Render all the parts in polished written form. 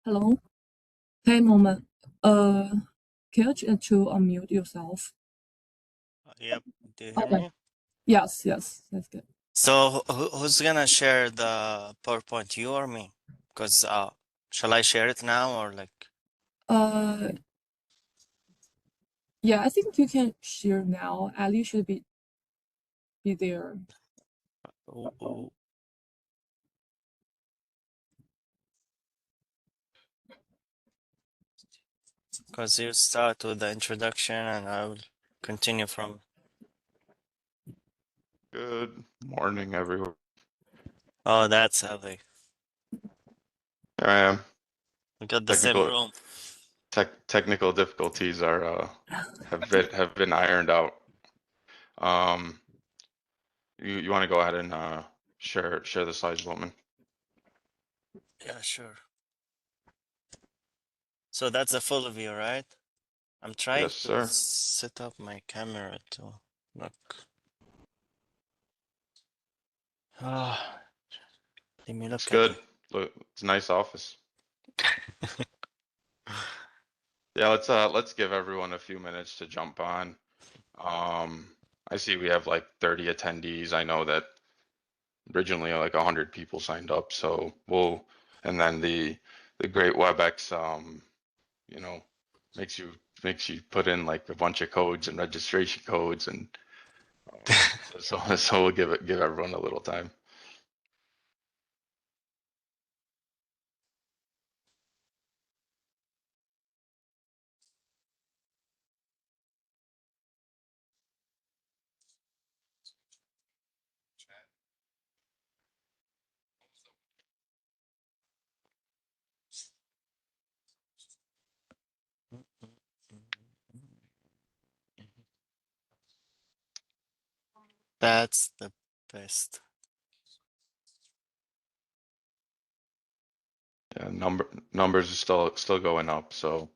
Hello. Hey, moment. Can you try to unmute yourself? Yep. Do you hear Okay. me? Yes, that's good. So who's gonna share the PowerPoint, you or me? Because shall I share it now or like? Yeah, I think you can share now. Ali should be there. Because you start with the introduction and I will continue from. Good morning, everyone. Oh, that's heavy. Here I am. We got the same room. Technical difficulties are have been ironed out. You want to go ahead and share the slides, Woman? Yeah, sure. So that's a full view, right? I'm trying Yes, to sir. set up my camera to look. Let me look It's at good. it. Look, it's a nice office. Yeah, let's give everyone a few minutes to jump on. I see we have like 30 attendees. I know that originally like 100 people signed up, so and then the great WebEx you know, makes you put in like a bunch of codes and registration codes, and so we'll give everyone a little time. That's the best. Yeah, numbers are still going up, so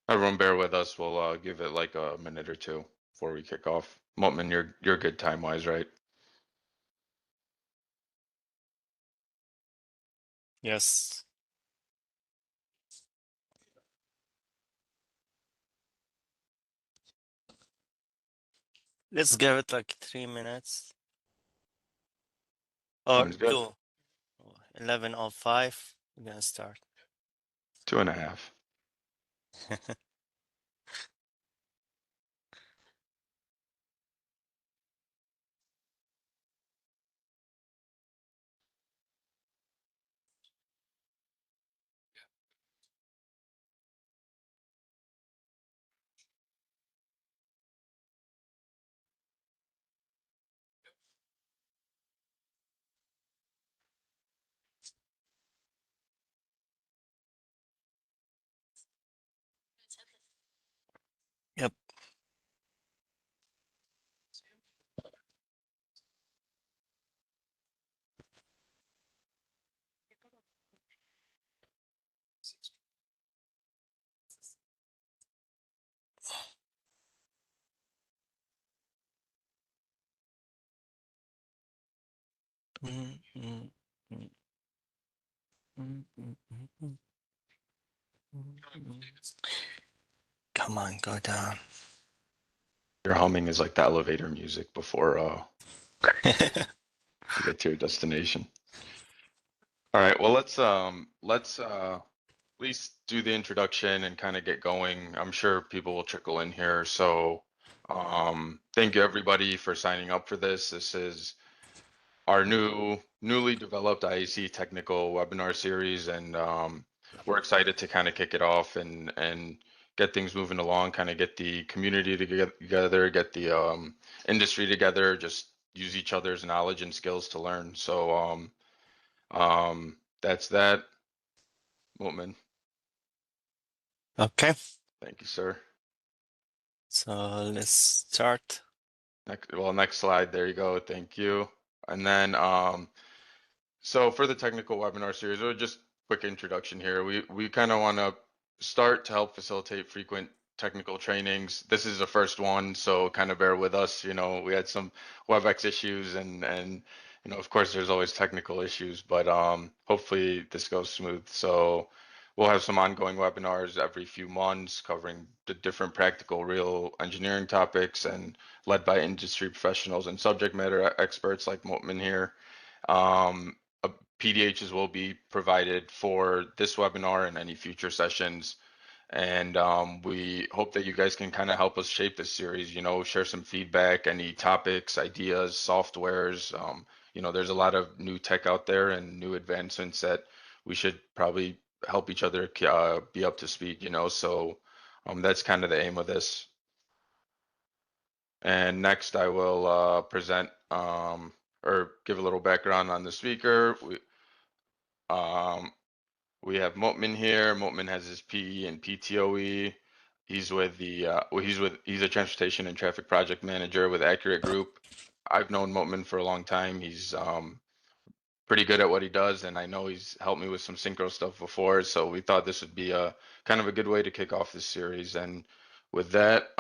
everyone bear with us. We'll give it like a minute or two before we kick off. Mutman, you're good time wise, right? Yes. Let's give it like 3 minutes. Or Sounds good. 2. 11:05. We're gonna start. 2.5. Yep. Come on, go down. Your humming is like the elevator music before you get to your destination. All right, well let's at least do the introduction and kind of get going. I'm sure people will trickle in here. So thank you everybody for signing up for this. This is our newly developed IAACE technical webinar series, and we're excited to kind of kick it off and get things moving along, kind of get the community together, get the industry together, just use each other's knowledge and skills to learn. So that's that. Woman. Okay. Thank you, sir. So let's start. Next slide. There you go. Thank you. And then, so for the technical webinar series, or just quick introduction here, we kind of want to start to help facilitate frequent technical trainings. This is the first one, so kind of bear with us. You know, we had some WebEx issues, and you know, of course, there's always technical issues, but hopefully this goes smooth. So we'll have some ongoing webinars every few months covering the different practical real engineering topics and led by industry professionals and subject matter experts like Motman here. PDHs will be provided for this webinar and any future sessions. And we hope that you guys can kind of help us shape this series, you know, share some feedback, any topics, ideas, softwares. You know, there's a lot of new tech out there and new advancements that we should probably help each other be up to speed, you know, so that's kind of the aim of this. And next I will present or give a little background on the speaker. We have Motman here. Motman has his PE and PTOE. He's with the he's a transportation and traffic project manager with Accurate Group. I've known Motman for a long time. He's pretty good at what he does, and I know he's helped me with some synchro stuff before. So we thought this would be a kind of a good way to kick off this series. And with that,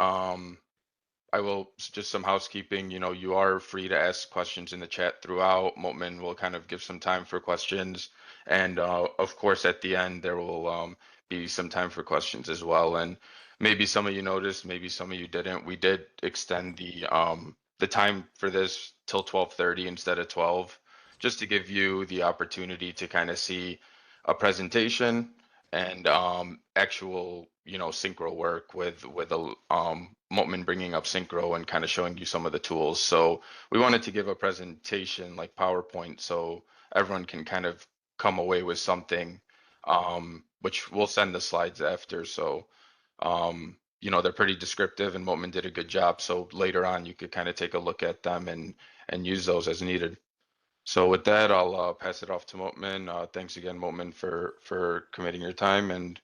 I will just some housekeeping. You know, you are free to ask questions in the chat throughout. Motman will kind of give some time for questions, and of course at the end there will be some time for questions as well. And maybe some of you noticed, maybe some of you didn't. We did extend the time for this till 12:30 instead of 12, just to give you the opportunity to kind of see a presentation and actual, you know, synchro work with a Motman bringing up synchro and kind of showing you some of the tools. So we wanted to give a presentation like PowerPoint so everyone can kind of come away with something, which we'll send the slides after. So you know, they're pretty descriptive and Motman did a good job. So later on you could kind of take a look at them and use those as needed. So with that, I'll pass it off to Motman. Thanks again, Motman, for committing your time, and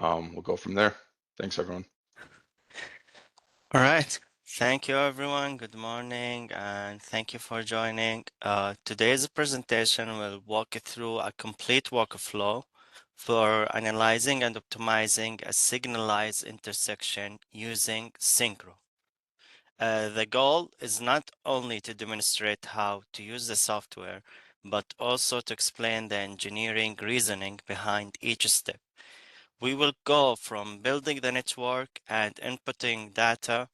we'll go from there. Thanks, everyone. All right. Thank you, everyone. Good morning, and thank you for joining. Today's presentation will walk you through a complete workflow for analyzing and optimizing a signalized intersection using SYNCHRO. The goal is not only to demonstrate how to use the software, but also to explain the engineering reasoning behind each step. We will go from building the network and inputting data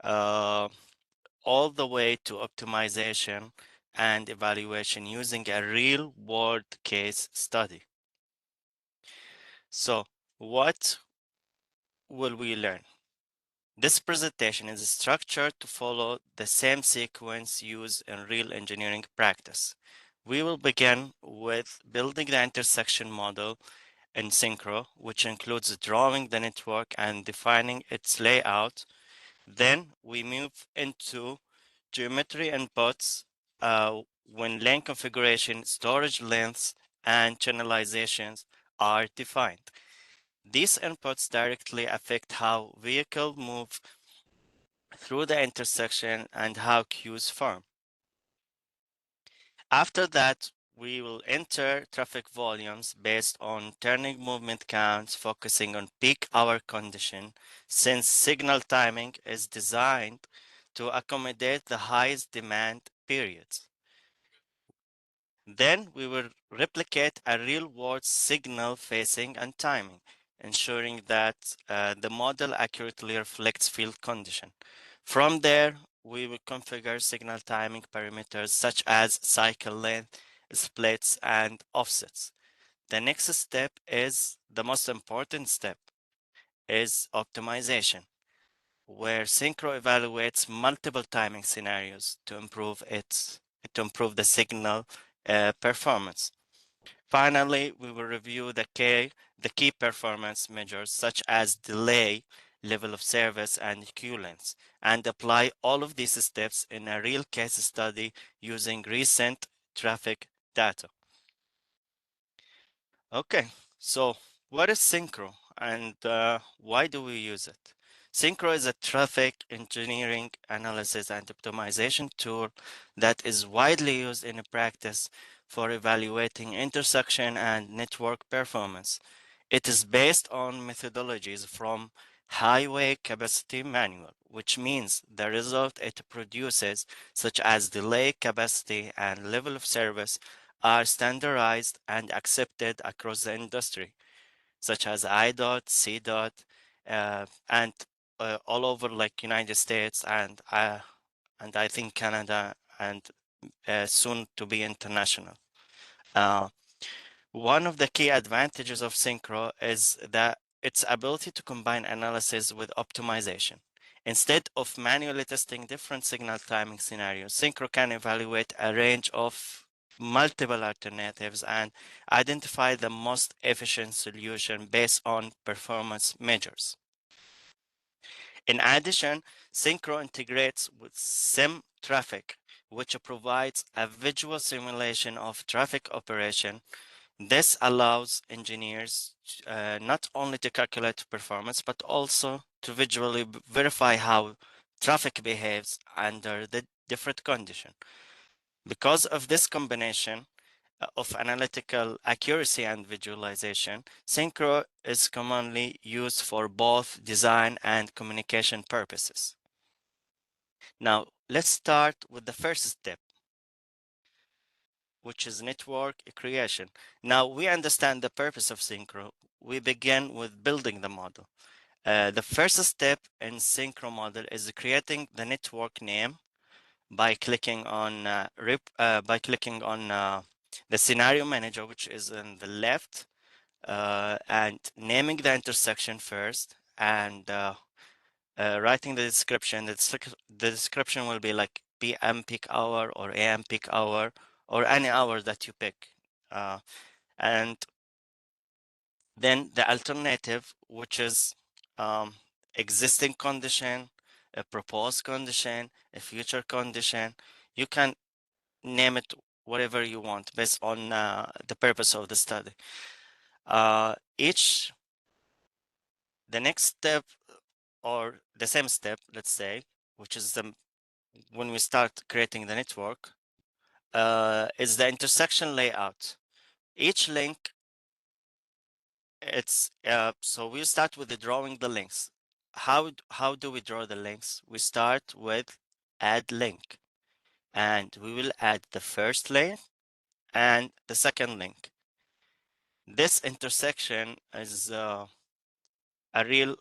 all the way to optimization and evaluation using a real-world case study. So, what will we learn? This presentation is structured to follow the same sequence used in real engineering practice. We will begin with building the intersection model in SYNCHRO, which includes drawing the network and defining its layout. Then we move into geometry inputs when lane configuration, storage lengths, and channelizations are defined. These inputs directly affect how vehicles move through the intersection and how queues form. After that, we will enter traffic volumes based on turning movement counts, focusing on peak hour condition, since signal timing is designed to accommodate the highest demand periods. Then we will replicate a real-world signal phasing and timing, ensuring that the model accurately reflects field condition. From there, we will configure signal timing parameters such as cycle length, splits, and offsets. The next step is the most important step, is optimization, where SYNCHRO evaluates multiple timing scenarios to improve the signal performance. Finally, we will review the key performance measures such as delay, level of service, and queue lengths, and apply all of these steps in a real case study using recent traffic data. Okay, so what is SYNCHRO and why do we use it? SYNCHRO is a traffic engineering analysis and optimization tool that is widely used in practice for evaluating intersection and network performance. It is based on methodologies from highway capacity manual, which means the result it produces, such as delay, capacity, and level of service, are standardized and accepted across the industry. such as I dot, C dot, and all over like United States and I think Canada and soon to be international. One of the key advantages of SYNCHRO is that its ability to combine analysis with optimization. Instead of manually testing different signal timing scenarios, SYNCHRO can evaluate a range of multiple alternatives and identify the most efficient solution based on performance measures. In addition, SYNCHRO integrates with SimTraffic, which provides a visual simulation of traffic operation. This allows engineers not only to calculate performance, but also to visually verify how traffic behaves under the different conditions. Because of this combination of analytical accuracy and visualization, SYNCHRO is commonly used for both design and communication purposes. Now, let's start with the first step, which is network creation. Now we understand the purpose of SYNCHRO. We begin with building the model. The first step in SYNCHRO model is creating the network name by clicking on the scenario manager, which is in the left, and naming the intersection first, and writing the description. The description will be like PM peak hour or AM peak hour or any hour that you pick. And then the alternative, which is existing condition, a proposed condition, a future condition. You can name it whatever you want based on the purpose of the study. The next step or the same step, let's say, which is when we start creating the network, is the intersection layout. Each link, so we start with the drawing the links. How do we draw the links? We start with add link, and we will add the first link and the second link. This intersection is a real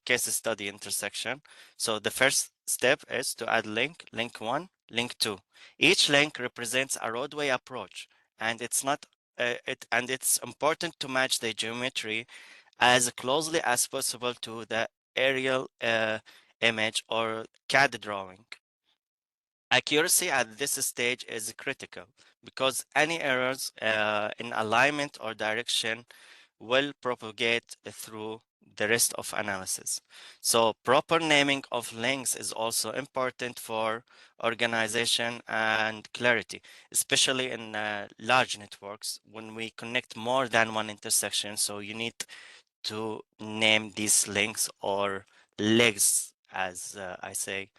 case study intersection. So the first step is to add link 1, link 2. Each link represents a roadway approach, and it's important to match the geometry as closely as possible to the aerial image or CAD drawing. Accuracy at this stage is critical because any errors in alignment or direction will propagate through the rest of analysis. So proper naming of links is also important for organization and clarity, especially in large networks when we connect more than one intersection. So you need to name these links or legs, as I say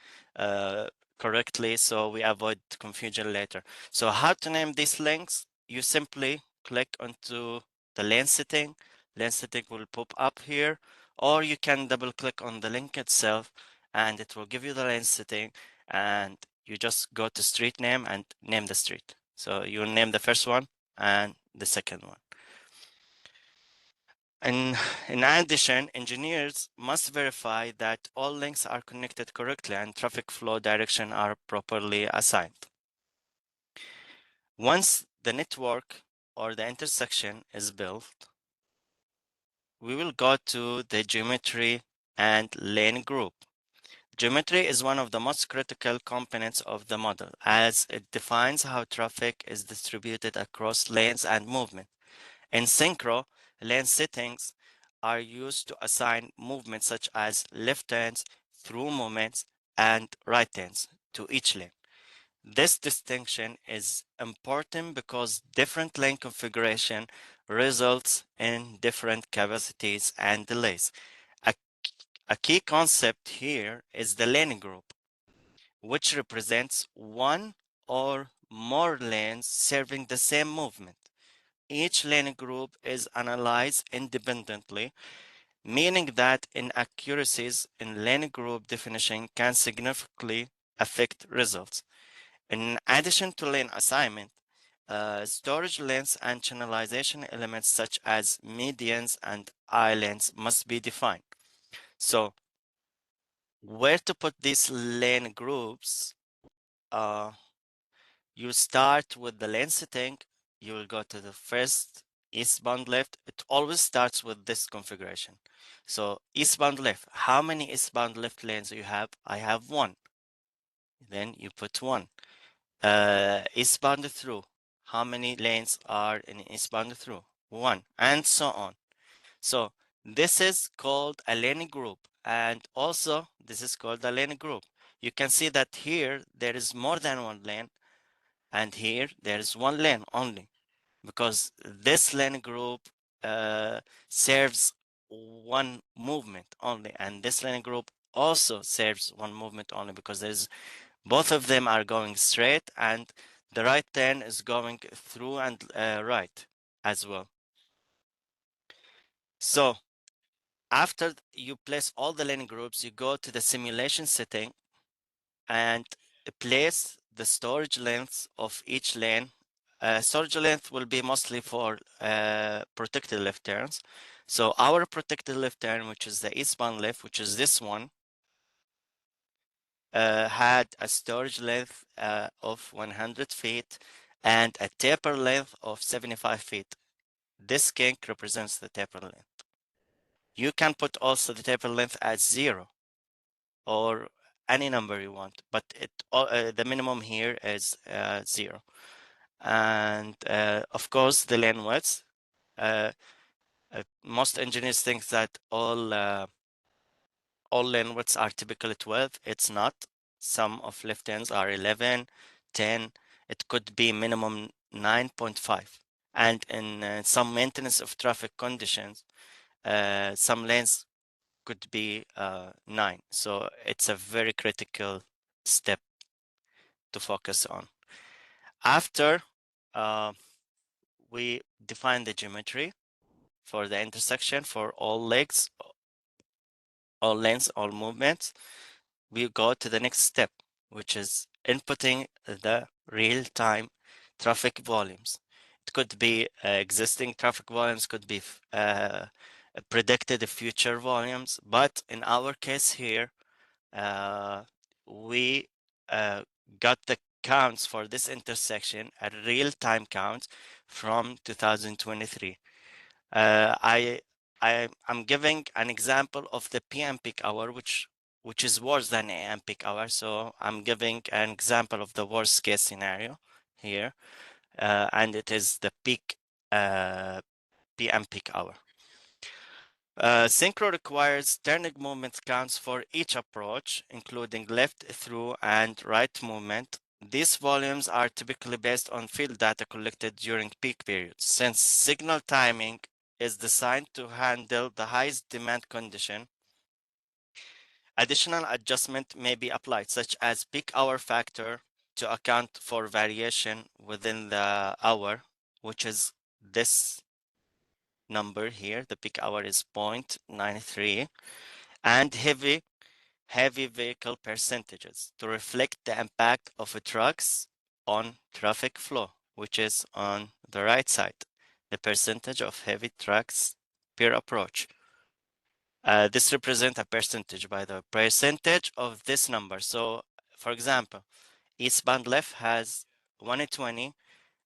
correctly, so we avoid confusion later. So how to name these links? You simply click onto the lane setting. Lane setting will pop up here, or you can double click on the link itself and it will give you the lane setting, and you just go to street name and name the street. So you will name the first one and the second one. And in addition, engineers must verify that all links are connected correctly and traffic flow direction are properly assigned. Once the network or the intersection is built, we will go to the geometry and lane group. Geometry is one of the most critical components of the model, as it defines how traffic is distributed across lanes and movement. In SYNCHRO, lane settings are used to assign movements such as left turns, through movements, and right turns to each lane. This distinction is important because different lane configuration results in different capacities and delays. A key concept here is the lane group, which represents one or more lanes serving the same movement. Each lane group is analyzed independently, meaning that inaccuracies in lane group definition can significantly affect results. In addition to lane assignment, storage lengths and channelization elements such as medians and islands must be defined. So where to put these lane groups? You start with the lane setting. You will go to the first eastbound left. It always starts with this configuration. So eastbound left, how many eastbound left lanes do you have? I have one. Then you put one. Eastbound through, how many lanes are in eastbound through? One, and so on. So this is called a lane group, and also this is called a lane group. You can see that here there is more than one lane, and here there is one lane only, because this lane group serves one movement only, and this lane group also serves one movement only, because there's both of them are going straight, and the right lane is going through and right as well. So after you place all the lane groups, you go to the simulation setting and place the storage lengths of each lane. Storage length will be mostly for protected left turns. So our protected left turn, which is the eastbound left, which is this one, had a storage length of 100 feet and a taper length of 75 feet. This kink represents the taper length. You can put also the taper length at 0 or any number you want, but the minimum here is 0. And of course, the lane width. Most engineers think that all lane widths are typically 12. It's not. Some of left ends are 11, 10. It could be minimum 9.5. And in some maintenance of traffic conditions, some lanes could be 9. So it's a very critical step to focus on. After we define the geometry for the intersection for all legs, all lanes, all movements, we go to the next step, which is inputting the real-time traffic volumes. It could be existing traffic volumes, could be predicted future volumes, but in our case here, we got the counts for this intersection at real-time counts from 2023. I'm giving an example of the PM peak hour, which is worse than AM peak hour. So I'm giving an example of the worst case scenario here, and it is the peak PM peak hour. SYNCHRO requires turning movement counts for each approach, including left through and right movement. These volumes are typically based on field data collected during peak periods. Since signal timing is designed to handle the highest demand condition, additional adjustment may be applied, such as peak hour factor to account for variation within the hour, which is this number here. The peak hour is 0.93, and heavy vehicle percentages to reflect the impact of trucks on traffic flow, which is on the right side, the percentage of heavy trucks per approach. This represents a percentage by the percentage of this number. So for example, eastbound left has 120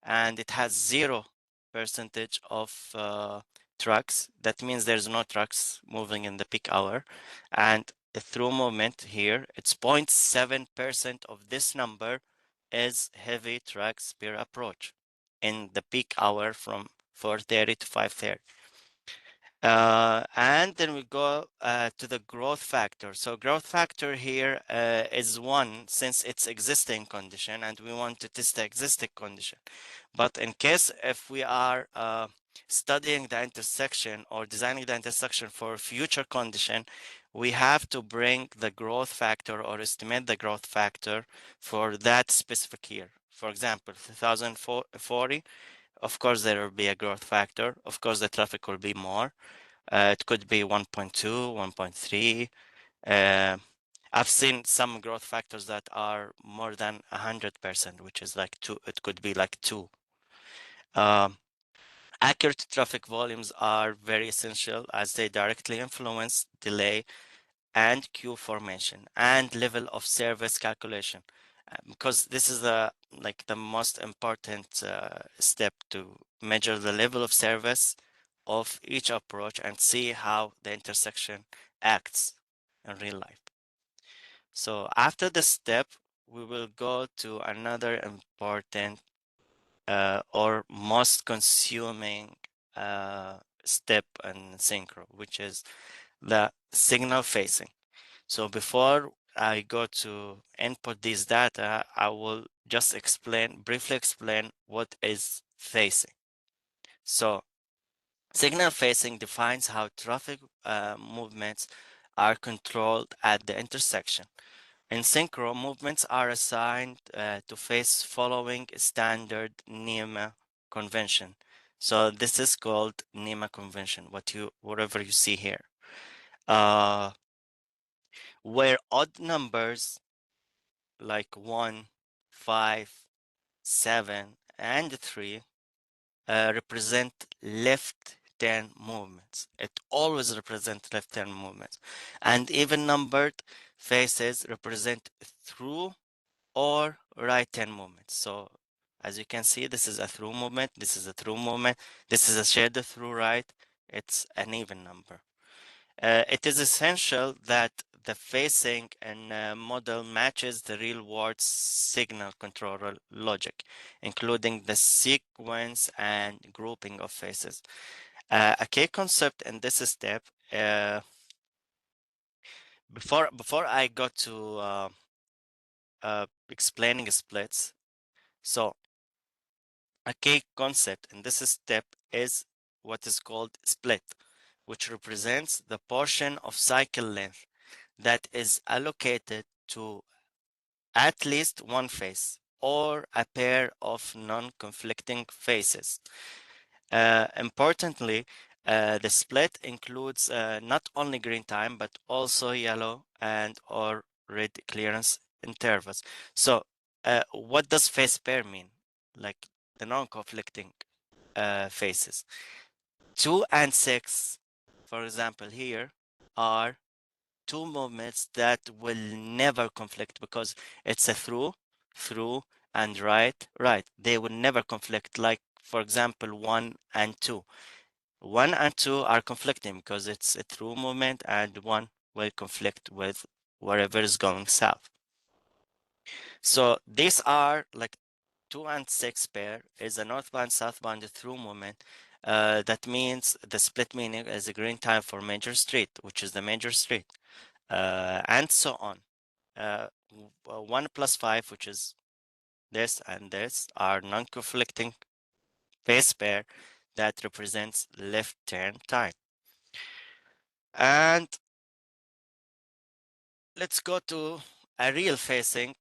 and it has 0% of trucks. That means there's no trucks moving in the peak hour. And the through movement here, it's 0.7% of this number is heavy trucks per approach in the peak hour from 4:30 to 5:30. And then we go to the growth factor. So growth factor here is 1 since it's existing condition and we want to test the existing condition. But in case if we are studying the intersection or designing the intersection for future condition, we have to bring the growth factor or estimate the growth factor for that specific year. For example, 2040, of course, there will be a growth factor. Of course, the traffic will be more. It could be 1.2, 1.3. I've seen some growth factors that are more than 100%, which is like 2. It could be like 2. Accurate traffic volumes are very essential as they directly influence delay and queue formation and level of service calculation, because this is the most important step to measure the level of service of each approach and see how the intersection acts in real life. So after this step, we will go to another important or most consuming step in Synchro, which is the signal phasing. So before I go to input these data, I will just briefly explain what is phasing. So signal phasing defines how traffic movements are controlled at the intersection. In Synchro, movements are assigned to phase following standard NEMA convention. So this is called NEMA convention, whatever you see here. Where odd numbers like 1, 5, 7, and 3 represent left turn movements. It always represents left turn movements. And even numbered faces represent through or right turn movements. So as you can see, this is a through movement, this is a through movement, this is a shared through right. It's an even number. It is essential that the phasing and model matches the real world signal controller logic, including the sequence and grouping of phases. A key concept in this step, before I go to explaining splits, so a key concept in this step is what is called split, which represents the portion of cycle length that is allocated to at least one phase or a pair of non-conflicting phases. Importantly, the split includes not only green time, but also yellow and or red clearance intervals. So what does phase pair mean? Like the non-conflicting phases. 2 and 6, for example, here are two movements that will never conflict because it's a through, and right, right. They will never conflict. Like, for example, 1 and 2. 1 and 2 are conflicting because it's a through movement, and 1 will conflict with wherever is going south. So these are like 2 and 6 pair is a northbound, southbound through movement. That means the split meaning is a green time for major street, which is the major street. And so on. 1 plus 5, which is this and this, are non-conflicting phase pair that represents left turn time. And let's go to a real phasing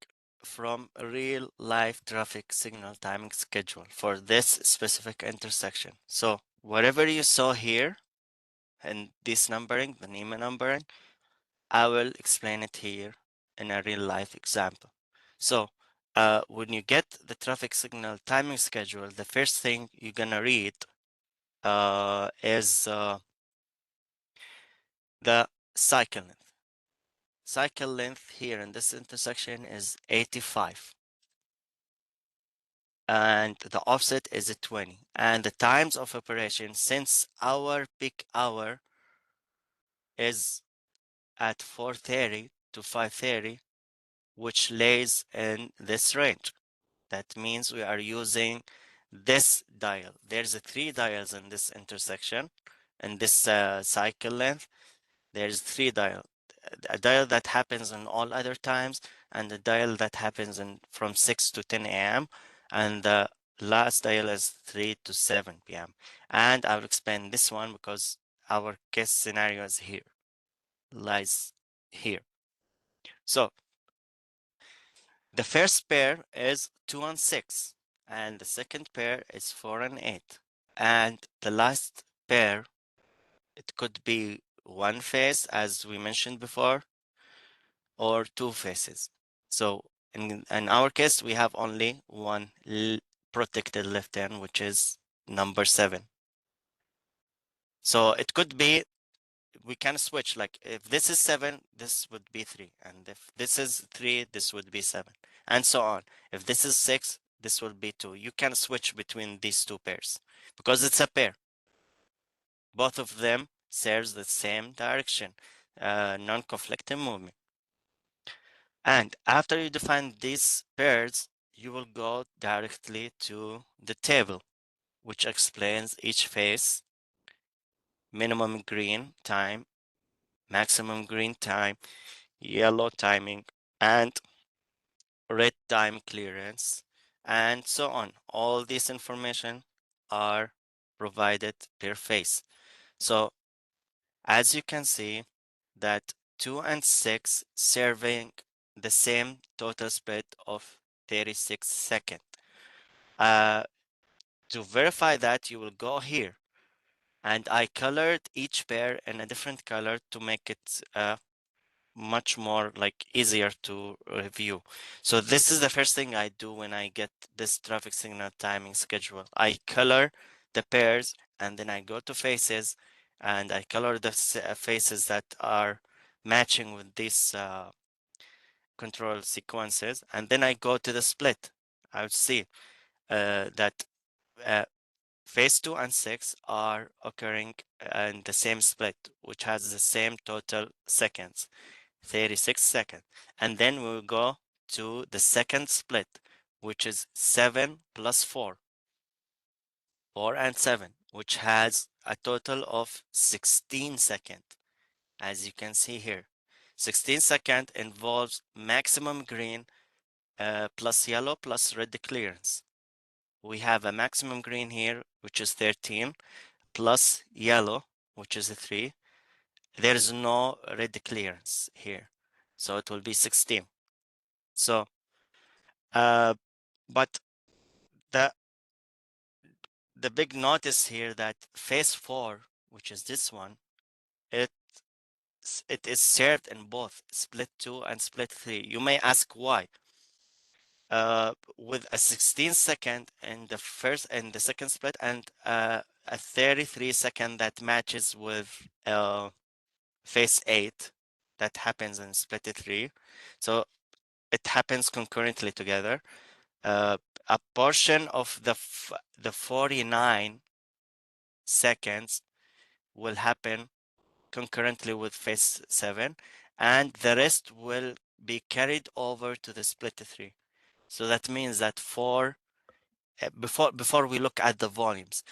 from a real life traffic signal timing schedule for this specific intersection. So whatever you saw here and this numbering, the NEMA numbering, I will explain it here in a real life example. So when you get the traffic signal timing schedule, the first thing you're gonna read is the cycle length. Cycle length here in this intersection is 85. And the offset is 20. And the times of operation, since our peak hour is at 4:30 to 5:30, which lays in this range. That means we are using this dial. There's 3 dials in this intersection, and this cycle length. There's 3 dial. A dial that happens in all other times, and a dial that happens in from 6 to 10 a.m. And the last dial is 3 to 7 p.m. And I'll explain this one because our case scenario is here, lies here. So the first pair is 2 and 6, and the second pair is 4 and 8. And the last pair, it could be one face, as we mentioned before, or 2 faces. So in our case, we have only one protected left turn, which is number 7. So it could be, we can switch, like if this is 7, this would be 3. And if this is 3, this would be 7. And so on. If this is 6, this will be 2. You can switch between these two pairs because it's a pair. Both of them serves the same direction, non-conflicting movement. And after you define these pairs, you will go directly to the table, which explains each phase, minimum green time, maximum green time, yellow timing, and red time clearance, and so on. All this information are provided per phase. So as you can see that 2 and 6 serving the same total spread of 36 seconds. To verify that, you will go here, and I colored each pair in a different color to make it much more like easier to review. So this is the first thing I do when I get this traffic signal timing schedule. I color the pairs, and then I go to faces, and I color the faces that are matching with these control sequences, and then I go to the split. I would see that uh, phase 2 and 6 are occurring in the same split, which has the same total seconds, 36 seconds. And then we will go to the second split, which is 7 plus 4, 4 and 7, which has a total of 16 seconds, as you can see here. 16 second involves maximum green plus yellow plus red clearance. We have a maximum green here, which is 13, plus yellow, which is a 3. There is no red clearance here, so it will be 16. So, but the big notice here that phase 4, which is this one, it is served in both split 2 and split 3. You may ask why. With a 16 second in the first and the second split, and a 33 second that matches with phase 8 that happens in split 3. So it happens concurrently together. A portion of the 49 seconds will happen concurrently with phase 7, and the rest will be carried over to the split 3. So that means that before we look at the volumes,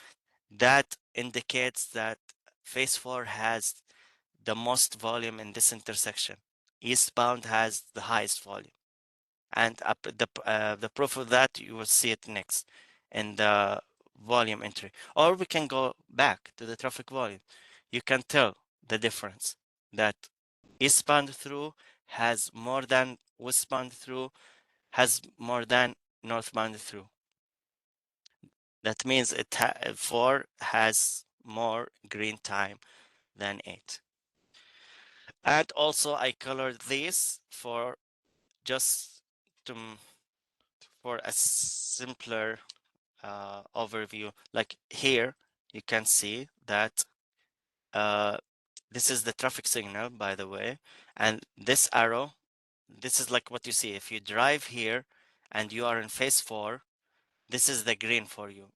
that indicates that phase 4 has the most volume in this intersection. Eastbound has the highest volume, and the proof of that, you will see it next in the volume entry. Or we can go back to the traffic volume. You can tell the difference that eastbound through has more than westbound through, has more than northbound through. That means 4 has more green time than 8. And also I colored this for just to, for a simpler overview. Like here, you can see that this is the traffic signal, by the way, and this arrow, this is like what you see. If you drive here and you are in phase 4, this is the green for you,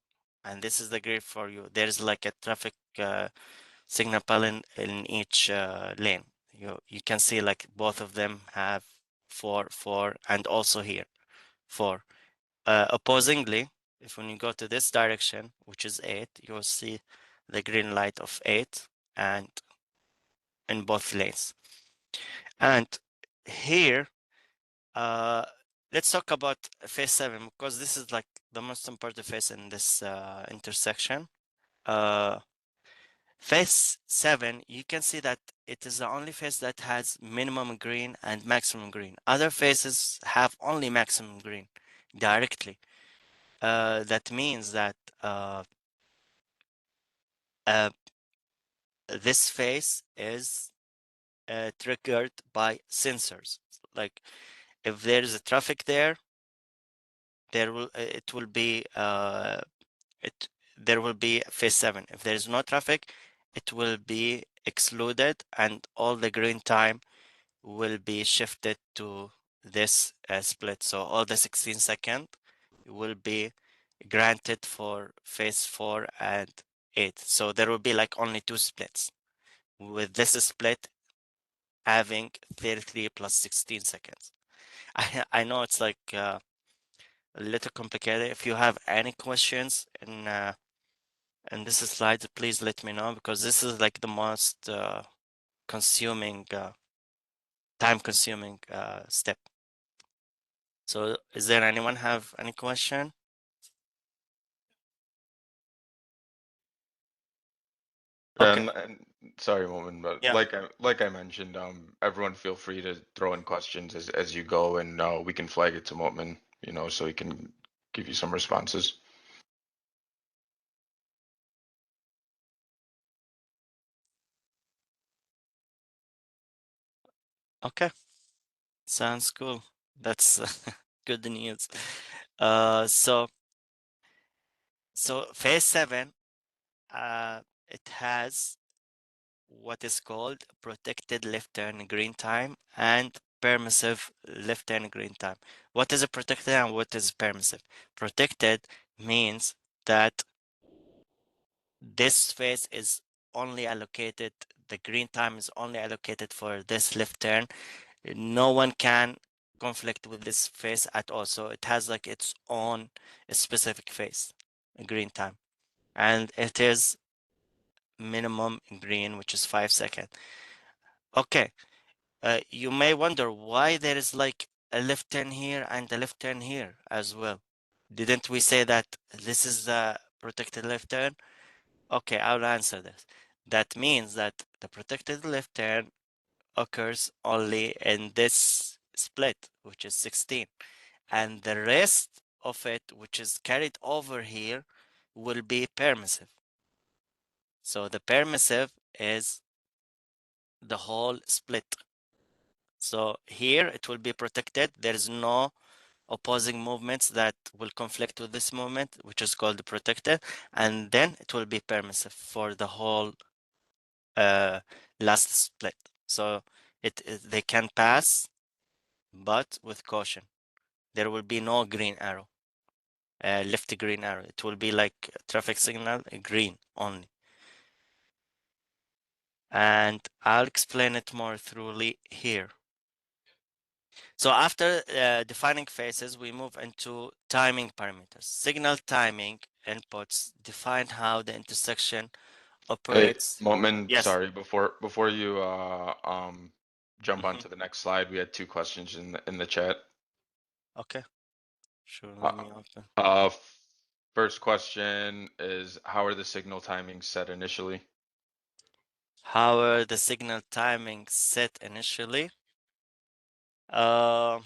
and this is the green for you. There's like a traffic signal pile in each lane. You can see like both of them have 4, 4, and also here 4. Opposingly, if when you go to this direction, which is 8, you'll see the green light of 8 and in both lanes. And here, let's talk about phase 7, because this is like the most important phase in this intersection. Phase 7, you can see that it is the only phase that has minimum green and maximum green. Other phases have only maximum green directly. That means that this phase is triggered by sensors. Like if there is a traffic there, it will be there will be phase 7. If there is no traffic, it will be excluded and all the green time will be shifted to this split. So all the 16 second will be granted for phase 4 and 8. So there will be like only 2 splits, with this split having 33 plus 16 seconds. I know it's like a little complicated. If you have any questions in this slide, please let me know, because this is like the most consuming, time consuming step. So is there anyone have any question? Okay. And sorry, Moment, but Yeah. like I mentioned, everyone feel free to throw in questions as you go, and we can flag it to Moment, so he can give you some responses. Okay. Sounds cool. That's good news. So phase 7, it has what is called protected left turn green time and permissive left turn green time. What is a protected and what is permissive? Protected means that this phase is only allocated, the green time is only allocated for this left turn. No one can conflict with this phase at all. So it has like its own specific phase, green time. And it is minimum green, which is 5 seconds. Okay. You may wonder why there is like a left turn here and a left turn here as well. Didn't we say that this is the protected left turn? Okay, I'll answer this. That means that the protected left turn occurs only in this split, which is 16. And the rest of it, which is carried over here, will be permissive. So the permissive is the whole split. So here it will be protected. There is no opposing movements that will conflict with this movement, which is called protected. And then it will be permissive for the whole last split. So they can pass, but with caution. There will be no green arrow, left green arrow. It will be like traffic signal green only. And I'll explain it more thoroughly here. So after defining phases, we move into timing parameters. Signal timing inputs define how the intersection Hey, operates. Moment, Yes. sorry, before you jump Mhm. onto the next slide, we had 2 questions in the chat. Okay. Sure. Let Uh, me open. uh, First question is, how are the signal timings set initially? How are the signal timing set initially? So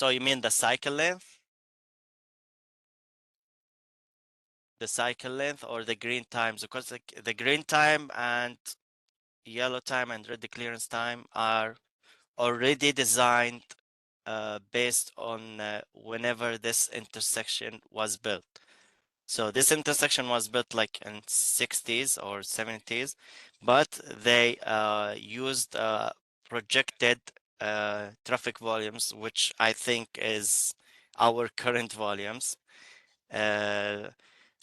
you mean the cycle length? The cycle length or the green times? Because the green time and yellow time and red clearance time are already designed based on whenever this intersection was built. So this intersection was built like in 60s or 70s, but they used projected traffic volumes, which I think is our current volumes.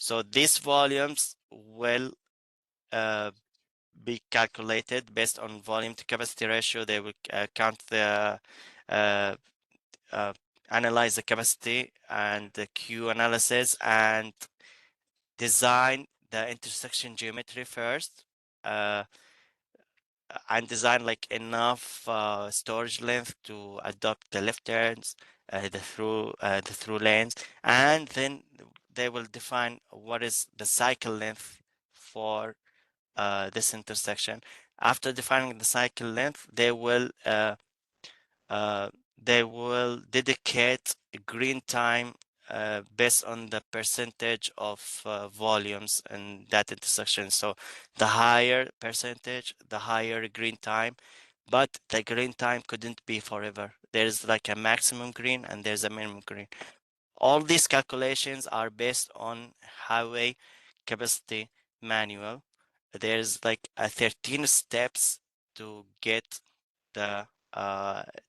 So these volumes will be calculated based on volume to capacity ratio. They will count the uh, uh, analyze the capacity and the Q analysis and design the intersection geometry first, uh, and design like enough storage length to adopt the left turns, the through lanes, and then they will define what is the cycle length for this intersection. After defining the cycle length, they will dedicate green time based on the percentage of volumes in that intersection. So the higher percentage, the higher green time, but the green time couldn't be forever. There's like a maximum green and there's a minimum green. All these calculations are based on highway capacity manual. There's like a 13 steps to get the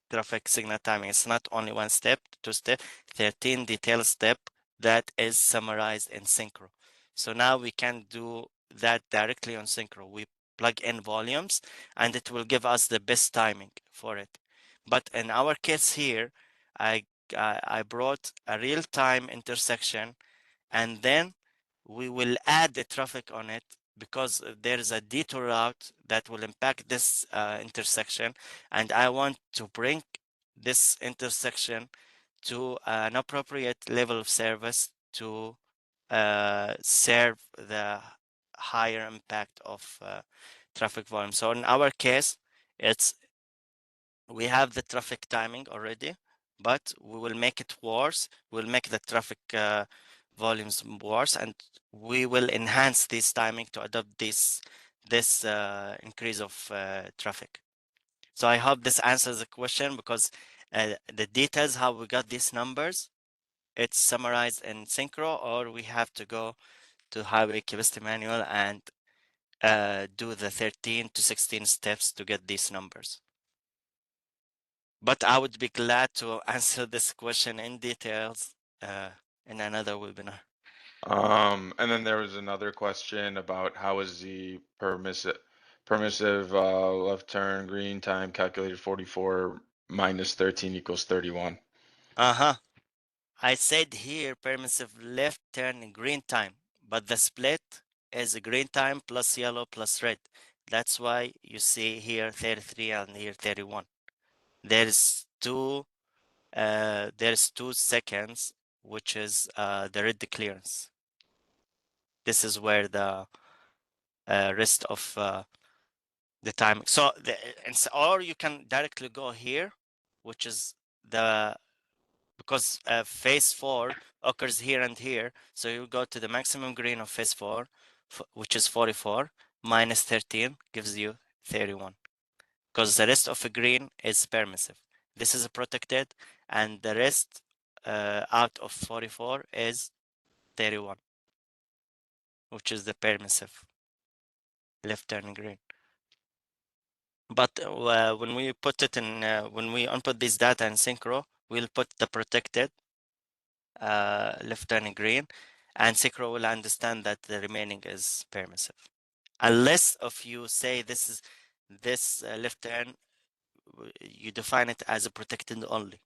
traffic signal timing. It's not only one step, two step, 13 detailed step that is summarized in Synchro. So now we can do that directly on Synchro. We plug in volumes and it will give us the best timing for it. But in our case here, I brought a real-time intersection and then we will add the traffic on it because there is a detour route that will impact this intersection, and I want to bring this intersection to an appropriate level of service to serve the higher impact of traffic volume. So in our case, it's we have the traffic timing already, but we will make it worse. We'll make the traffic volumes worse, and we will enhance this timing to adopt this increase of traffic. So I hope this answers the question, because the details how we got these numbers, it's summarized in Synchro, or we have to go to highway capacity manual and do the 13 to 16 steps to get these numbers. But I would be glad to answer this question in details in another webinar. And then there was another question about how is the permissive left turn green time calculated 44 minus 13 equals 31. I said here permissive left turn green time, but the split is green time plus yellow plus red. That's why you see here 33 and here 31. There's two seconds, which is the red clearance. This is where the rest of the timing. So or you can directly go here, which is because phase 4 occurs here and here. So you go to the maximum green of phase 4, which is 44, minus 13 gives you 31. Because the rest of the green is permissive. This is protected, and the rest out of 44 is 31, which is the permissive left turn green. But when we put it in, when we input this data in Synchro, we'll put the protected left turn green, and Synchro will understand that the remaining is permissive. Unless if you say this left turn, you define it as a protected only,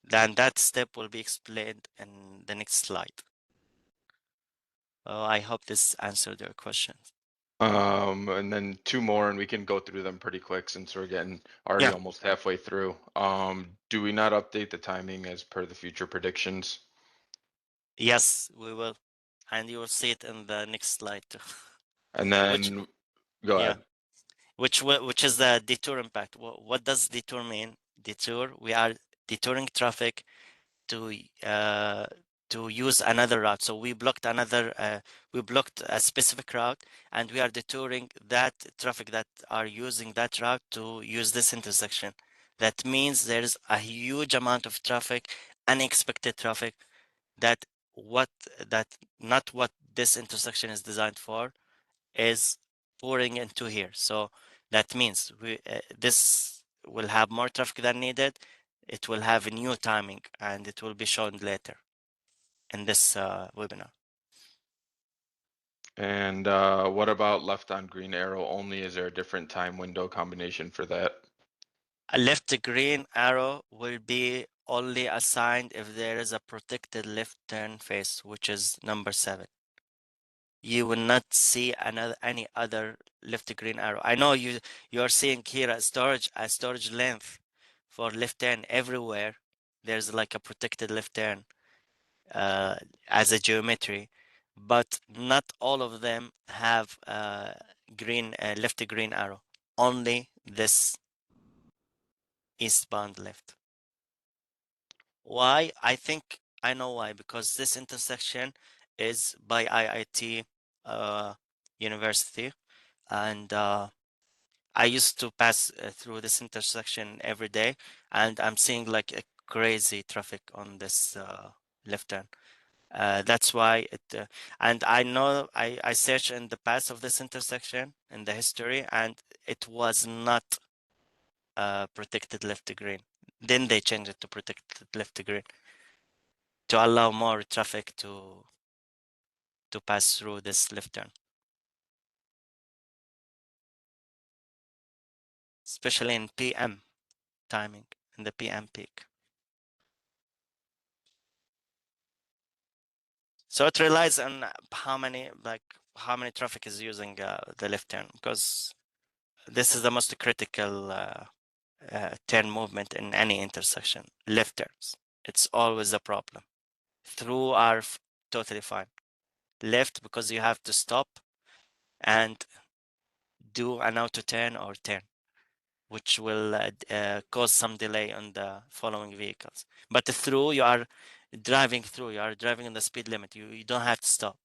then that step will be explained in the next slide. I hope this answered your question. And then two more, and we can go through them pretty quick since we're getting already almost halfway through. Do we not update the timing as per the future predictions? Yes, we will, and you will see it in the next slide too. And then go ahead. Which is the detour impact. What does detour mean? Detour, we are detouring traffic to use another route. So we blocked a specific route, and we are detouring that traffic that are using that route to use this intersection. That means there's a huge amount of traffic, unexpected traffic, that not what this intersection is designed for is pouring into here. So that means this will have more traffic than needed. It will have a new timing, and it will be shown later in this webinar. And what about left on green arrow only? Is there a different time window combination for that? A left green arrow will be only assigned if there is a protected left turn phase, which is number 7. You will not see any other left green arrow. I know you are seeing here a storage length for left turn everywhere. There's like a protected left turn as a geometry, but not all of them have left green arrow. Only this eastbound left. Why? I think I know why, because this intersection is by IIT University, and I used to pass through this intersection every day, and I'm seeing like a crazy traffic on this left turn. That's why it, and I know I searched in the past of this intersection in the history, and it was not protected left to green. Then they changed it to protected left to green to allow more traffic to pass through this left turn, especially in PM timing, in the PM peak. So it relies on how many traffic is using the left turn, because this is the most critical turn movement in any intersection. Left turns, it's always a problem. Through are totally fine. Left, because you have to stop and do an auto turn or turn, which will cause some delay on the following vehicles. But through, you are driving through, you are driving in the speed limit. You don't have to stop.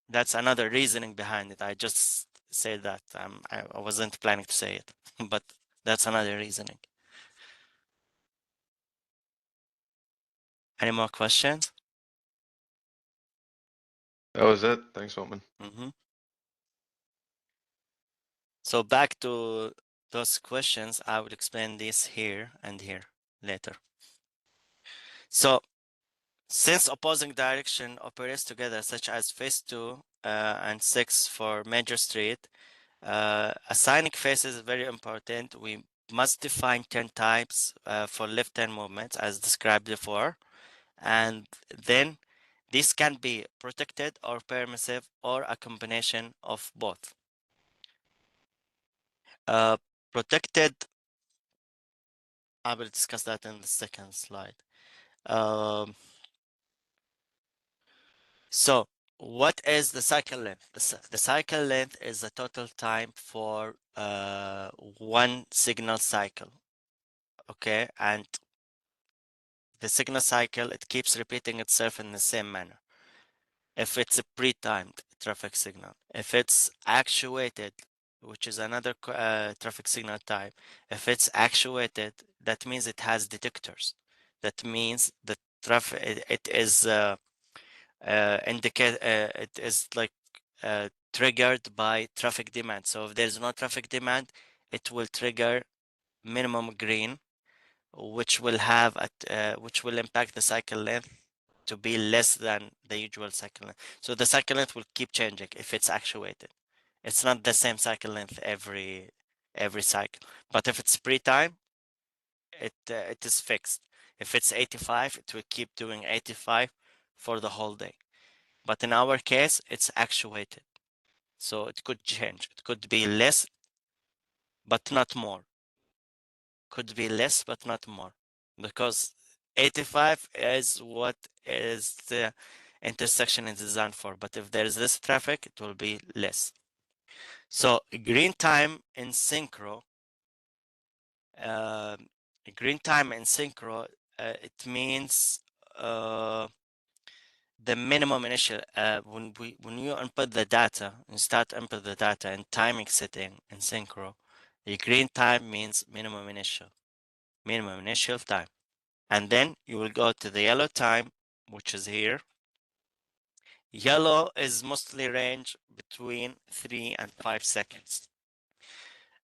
That's another reasoning behind it. I just said that. I wasn't planning to say it, but that's another reasoning. Any more questions? That was it. Thanks, Oman. So back to those questions, I would explain this here and here later. So since opposing direction operates together, such as phase 2 and 6 for major street, assigning phases is very important. We must define turn types for left turn movements as described before. And then this can be protected or permissive or a combination of both. Protected, I will discuss that in the second slide. So what is the cycle length? The cycle length is the total time for one signal cycle. Okay, and the signal cycle, it keeps repeating itself in the same manner. If it's a pre-timed traffic signal, if it's actuated, which is another traffic signal type, if it's actuated, that means it has detectors. That means the traffic, it is it is like triggered by traffic demand. So if there's no traffic demand, it will trigger minimum green, which will have which will impact the cycle length to be less than the usual cycle length. So the cycle length will keep changing if it's actuated. It's not the same cycle length every cycle. But if it's pre-time, it is fixed. If it's 85, it will keep doing 85 for the whole day. But in our case, it's actuated. So it could change. It could be less, but not more. Could be less, but not more. Because 85 is what is the intersection is designed for. But if there is less traffic, it will be less. So green time in synchro, it means the minimum initial when you input the data and start input the data and timing setting in synchro, the green time means minimum initial time, and then you will go to the yellow time, which is here. Yellow is mostly range between 3 and 5 seconds.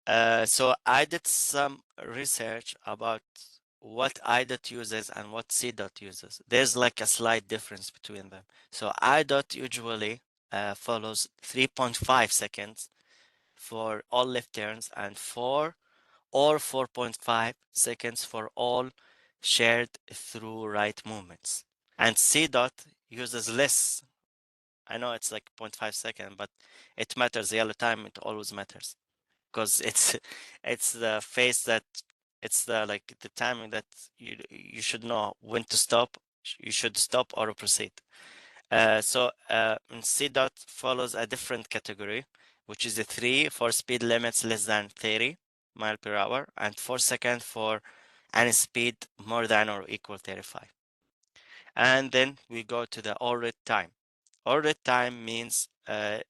So I did some research about what IDOT uses and what CDOT uses. There's like a slight difference between them. So IDOT usually follows 3.5 seconds for all left turns and 4 or 4.5 seconds for all shared through right movements. And CDOT uses less. I know it's like 0.5 second, but it matters. The yellow time, it always matters, because it's the phase that it's the like the timing that you should know when to stop. You should stop or proceed. So C dot follows a different category, which is a 3 for speed limits less than 30 mile per hour and 4 seconds for any speed more than or equal 35. And then we go to the all red time. All red time means the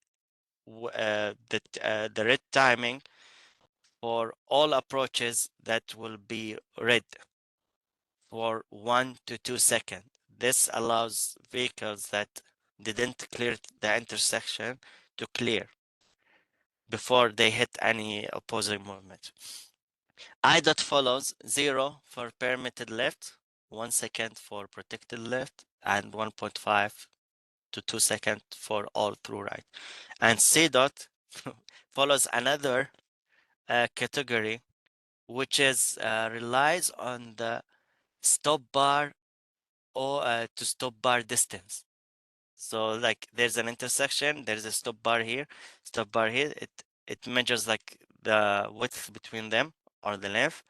red timing for all approaches that will be red. for 1 to 2 seconds. This allows vehicles that didn't clear the intersection to clear before they hit any opposing movement. I dot follows 0 for permitted left, 1 second for protected left, and 1.5 to 2 seconds for all through right. And C dot follows another category, which is relies on the stop bar or to stop bar distance. So like there's an intersection, there's a stop bar here, stop bar here. It measures like the width between them or the length.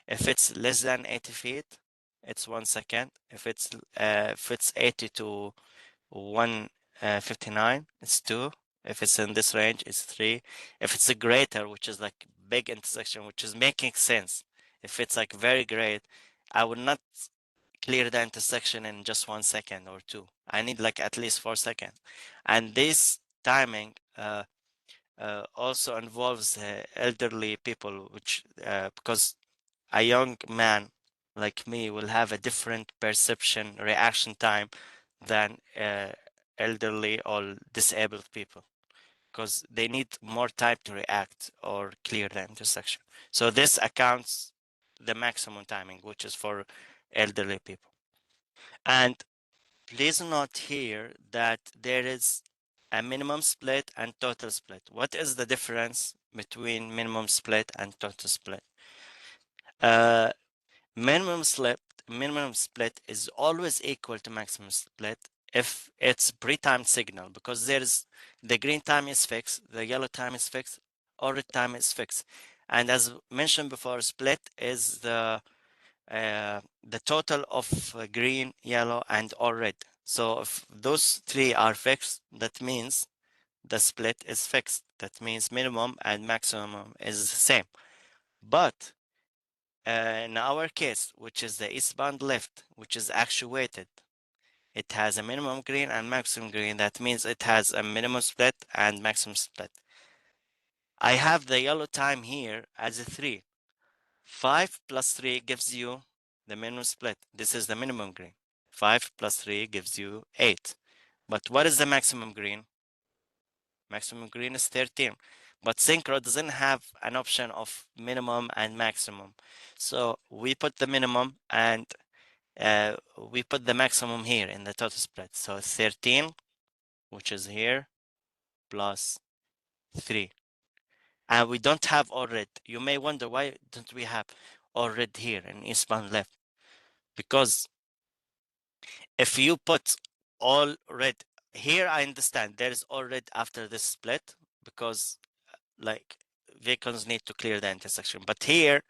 If it's less than 80 feet, it's 1 second. If it's 80 to 159, it's 2. If it's in this range, it's 3. If it's a greater, which is like big intersection, which is making sense. If it's like very great, I would not clear the intersection in just 1 second or 2. I need like at least 4 seconds. And this timing also involves elderly people, which because a young man like me will have a different perception reaction time than elderly or disabled people, because they need more time to react or clear the intersection. So this accounts the maximum timing, which is for elderly people. And please note here that there is a minimum split and total split. What is the difference between minimum split and total split? Minimum split is always equal to maximum split if it's pre-timed signal, because there's the green time is fixed, the yellow time is fixed, or red time is fixed. And as mentioned before, split is the total of green, yellow, and or red. So if those three are fixed, that means the split is fixed. That means minimum and maximum is the same. But in our case, which is the eastbound left, which is actuated, it has a minimum green and maximum green. That means it has a minimum split and maximum split. I have the yellow time here as a 3. 5 plus 3 gives you the minimum split. This is the minimum green. 5 plus 3 gives you 8. But what is the maximum green? Maximum green is 13. But Synchro doesn't have an option of minimum and maximum. So we put the minimum and we put the maximum here in the total split. So 13, which is here, plus 3. And we don't have all red. You may wonder, why don't we have all red here in eastbound left? Because if you put all red here, I understand there is all red after this split, because like vehicles need to clear the intersection. But here,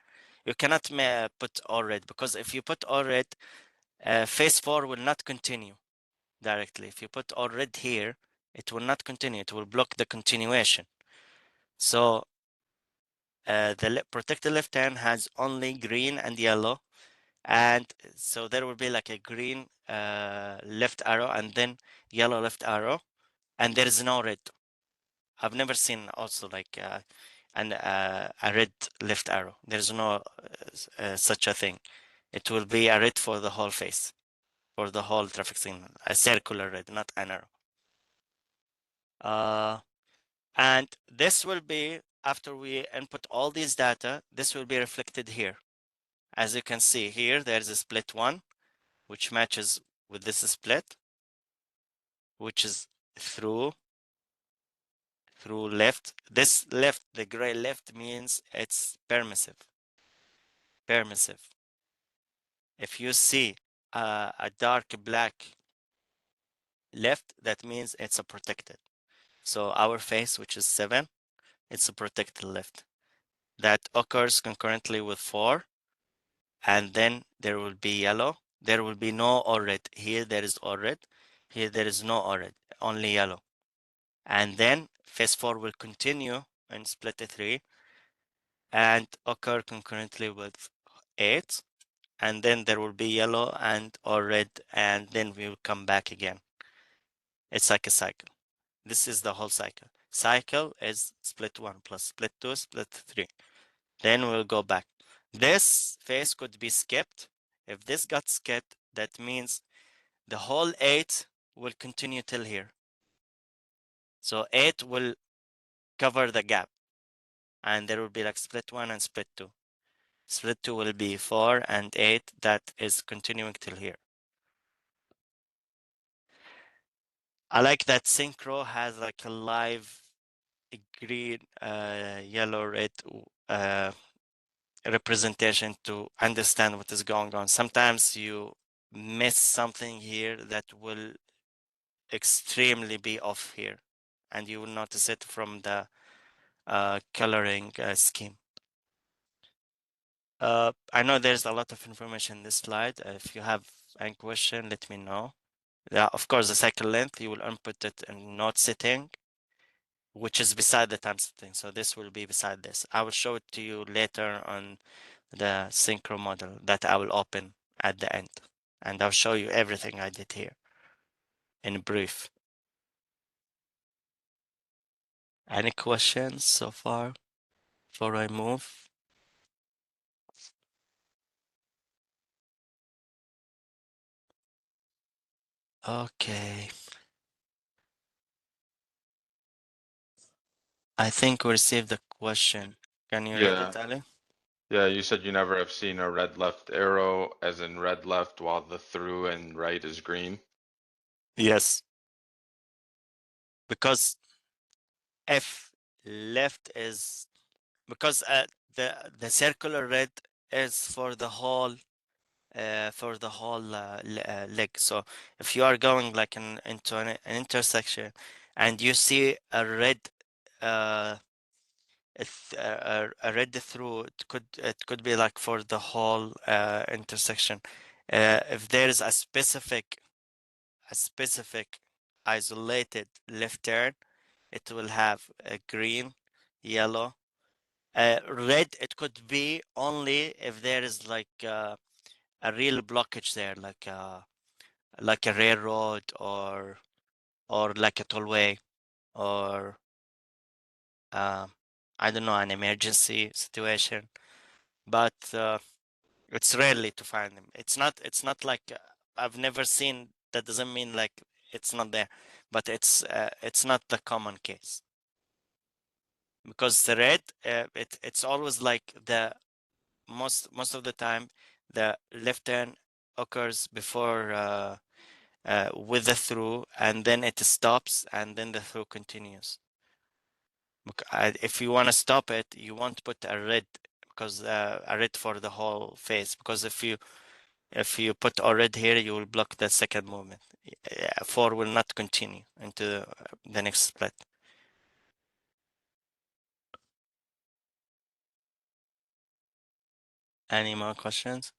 you cannot put all red, because if you put all red, phase 4 will not continue directly. If you put all red here, it will not continue. It will block the continuation. So the protected left hand has only green and yellow. And so there will be like a green left arrow and then yellow left arrow. And there is no red. I've never seen also like a red left arrow. There's no such a thing. It will be a red for the whole face, for the whole traffic signal, a circular red, not an arrow. And this will be, after we input all these data, this will be reflected here. As you can see here, there's a split 1, which matches with this split, which is through left. This left, the gray left, means it's permissive. If you see a dark black left, that means it's a protected. So our face, which is 7, it's a protected left. That occurs concurrently with 4, and then there will be yellow. There will be no or red. Here there is all red. Here there is no or red, only yellow. And then phase 4 will continue in split 3 and occur concurrently with 8. And then there will be yellow and or red, and then we will come back again. It's like a cycle. This is the whole cycle. Cycle is split 1 plus split 2, split 3. Then we'll go back. This phase could be skipped If this got skipped, that means the whole 8 will continue till here. So 8 will cover the gap, and there will be like split 1 and split 2. Split 2 will be 4 and 8, that is continuing till here. I like that Synchro has like a live green, yellow, red representation to understand what is going on. Sometimes you miss something here that will extremely be off here, and you will notice it from the coloring scheme. I know there's a lot of information in this slide. If you have any question, let me know. Yeah, of course, the cycle length, you will input it in node setting, which is beside the time setting. So this will be beside this. I will show it to you later on the Synchro model that I will open at the end. And I'll show you everything I did here in brief. Any questions so far before I move? Okay. I think we received the question. Can you read Yeah. it, Ali? Yeah, you said you never have seen a red left arrow, as in red left, while the through and right is green. Yes. Because if left is because the circular red is for the whole leg. So if you are going like into an intersection and you see a red a red through, it could be like for the whole intersection. If there is a specific isolated left turn, it will have a green, yellow, red. It could be only if there is like a real blockage there, like a railroad or like a tollway or I don't know, an emergency situation. But it's rarely to find them. It's not like I've never seen. That doesn't mean like it's not there, but it's not the common case. Because the red, it's always like the most of the time the left turn occurs before with the through, and then it stops, and then the through continues. If you want to stop it, you won't put a red, because a red for the whole face. Because if you put a red here, you will block the second movement. 4 will not continue into the next split. Any more questions?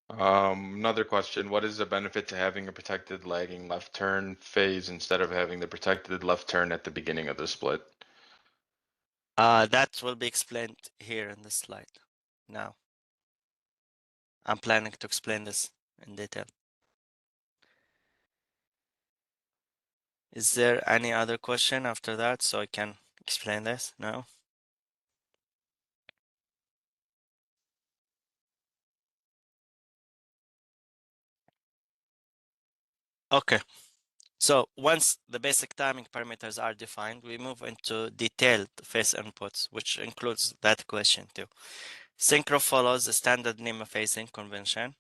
Another question, what is the benefit to having a protected lagging left turn phase instead of having the protected left turn at the beginning of the split? That will be explained here in this slide. Now, I'm planning to explain this in detail. Is there any other question after that so I can explain this? No? Okay. So once the basic timing parameters are defined, we move into detailed phase inputs, which includes that question too. Synchro follows the standard NEMA phasing convention,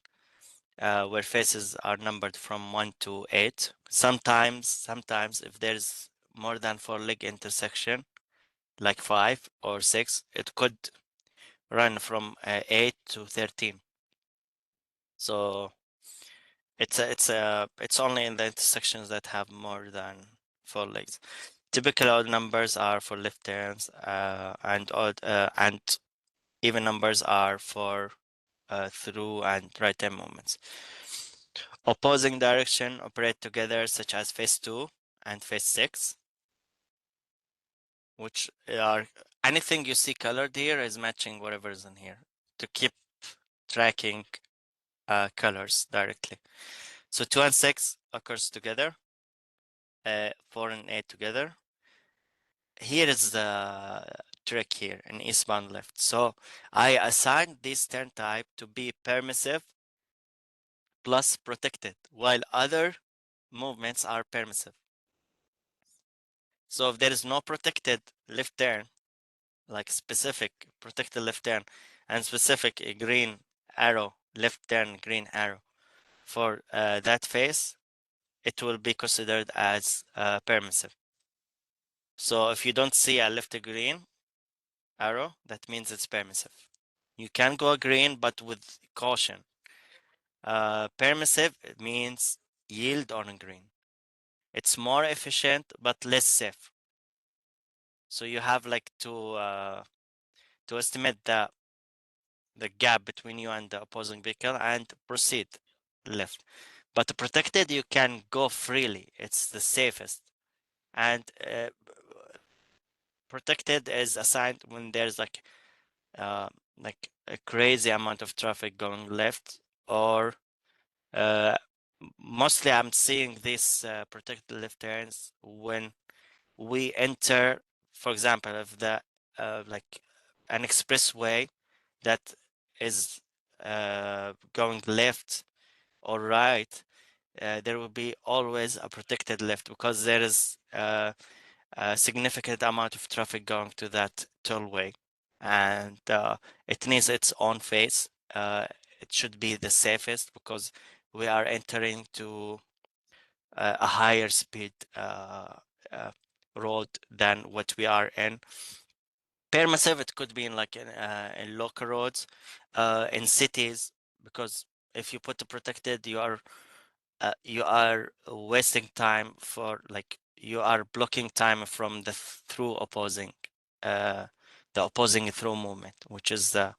where phases are numbered from 1 to 8. Sometimes if there's more than 4 leg intersection, like 5 or 6, it could run from 8 to 13. So it's only in the intersections that have more than 4 legs. Typical odd numbers are for left turns, and even numbers are for through and right turn movements. Opposing direction operate together, such as phase 2 and phase 6, which are anything you see colored here is matching whatever is in here to keep tracking colors directly. So 2 and 6 occurs together, 4 and 8 together. Here is the trick here in eastbound left. So I assigned this turn type to be permissive plus protected, while other movements are permissive. So if there is no protected left turn, like specific protected left turn and specific green arrow, left turn green arrow for that phase, it will be considered as permissive. So if you don't see a left green arrow, that means it's permissive. You can go green, but with caution. Permissive means yield on green. It's more efficient, but less safe. So you have like to estimate the gap between you and the opposing vehicle and proceed left. But protected, you can go freely. It's the safest. And protected is assigned when there's like a crazy amount of traffic going left, or mostly I'm seeing these protected left turns when we enter, for example, if the like an expressway that is going left or right, there will be always a protected left because there is a significant amount of traffic going to that tollway, and it needs its own phase. It should be the safest because we are entering to a higher speed road than what we are in. Permissive, it could be in like in local roads, in cities, because if you put the protected, you are wasting time for like you are blocking time from the through opposing, the opposing through movement, which is the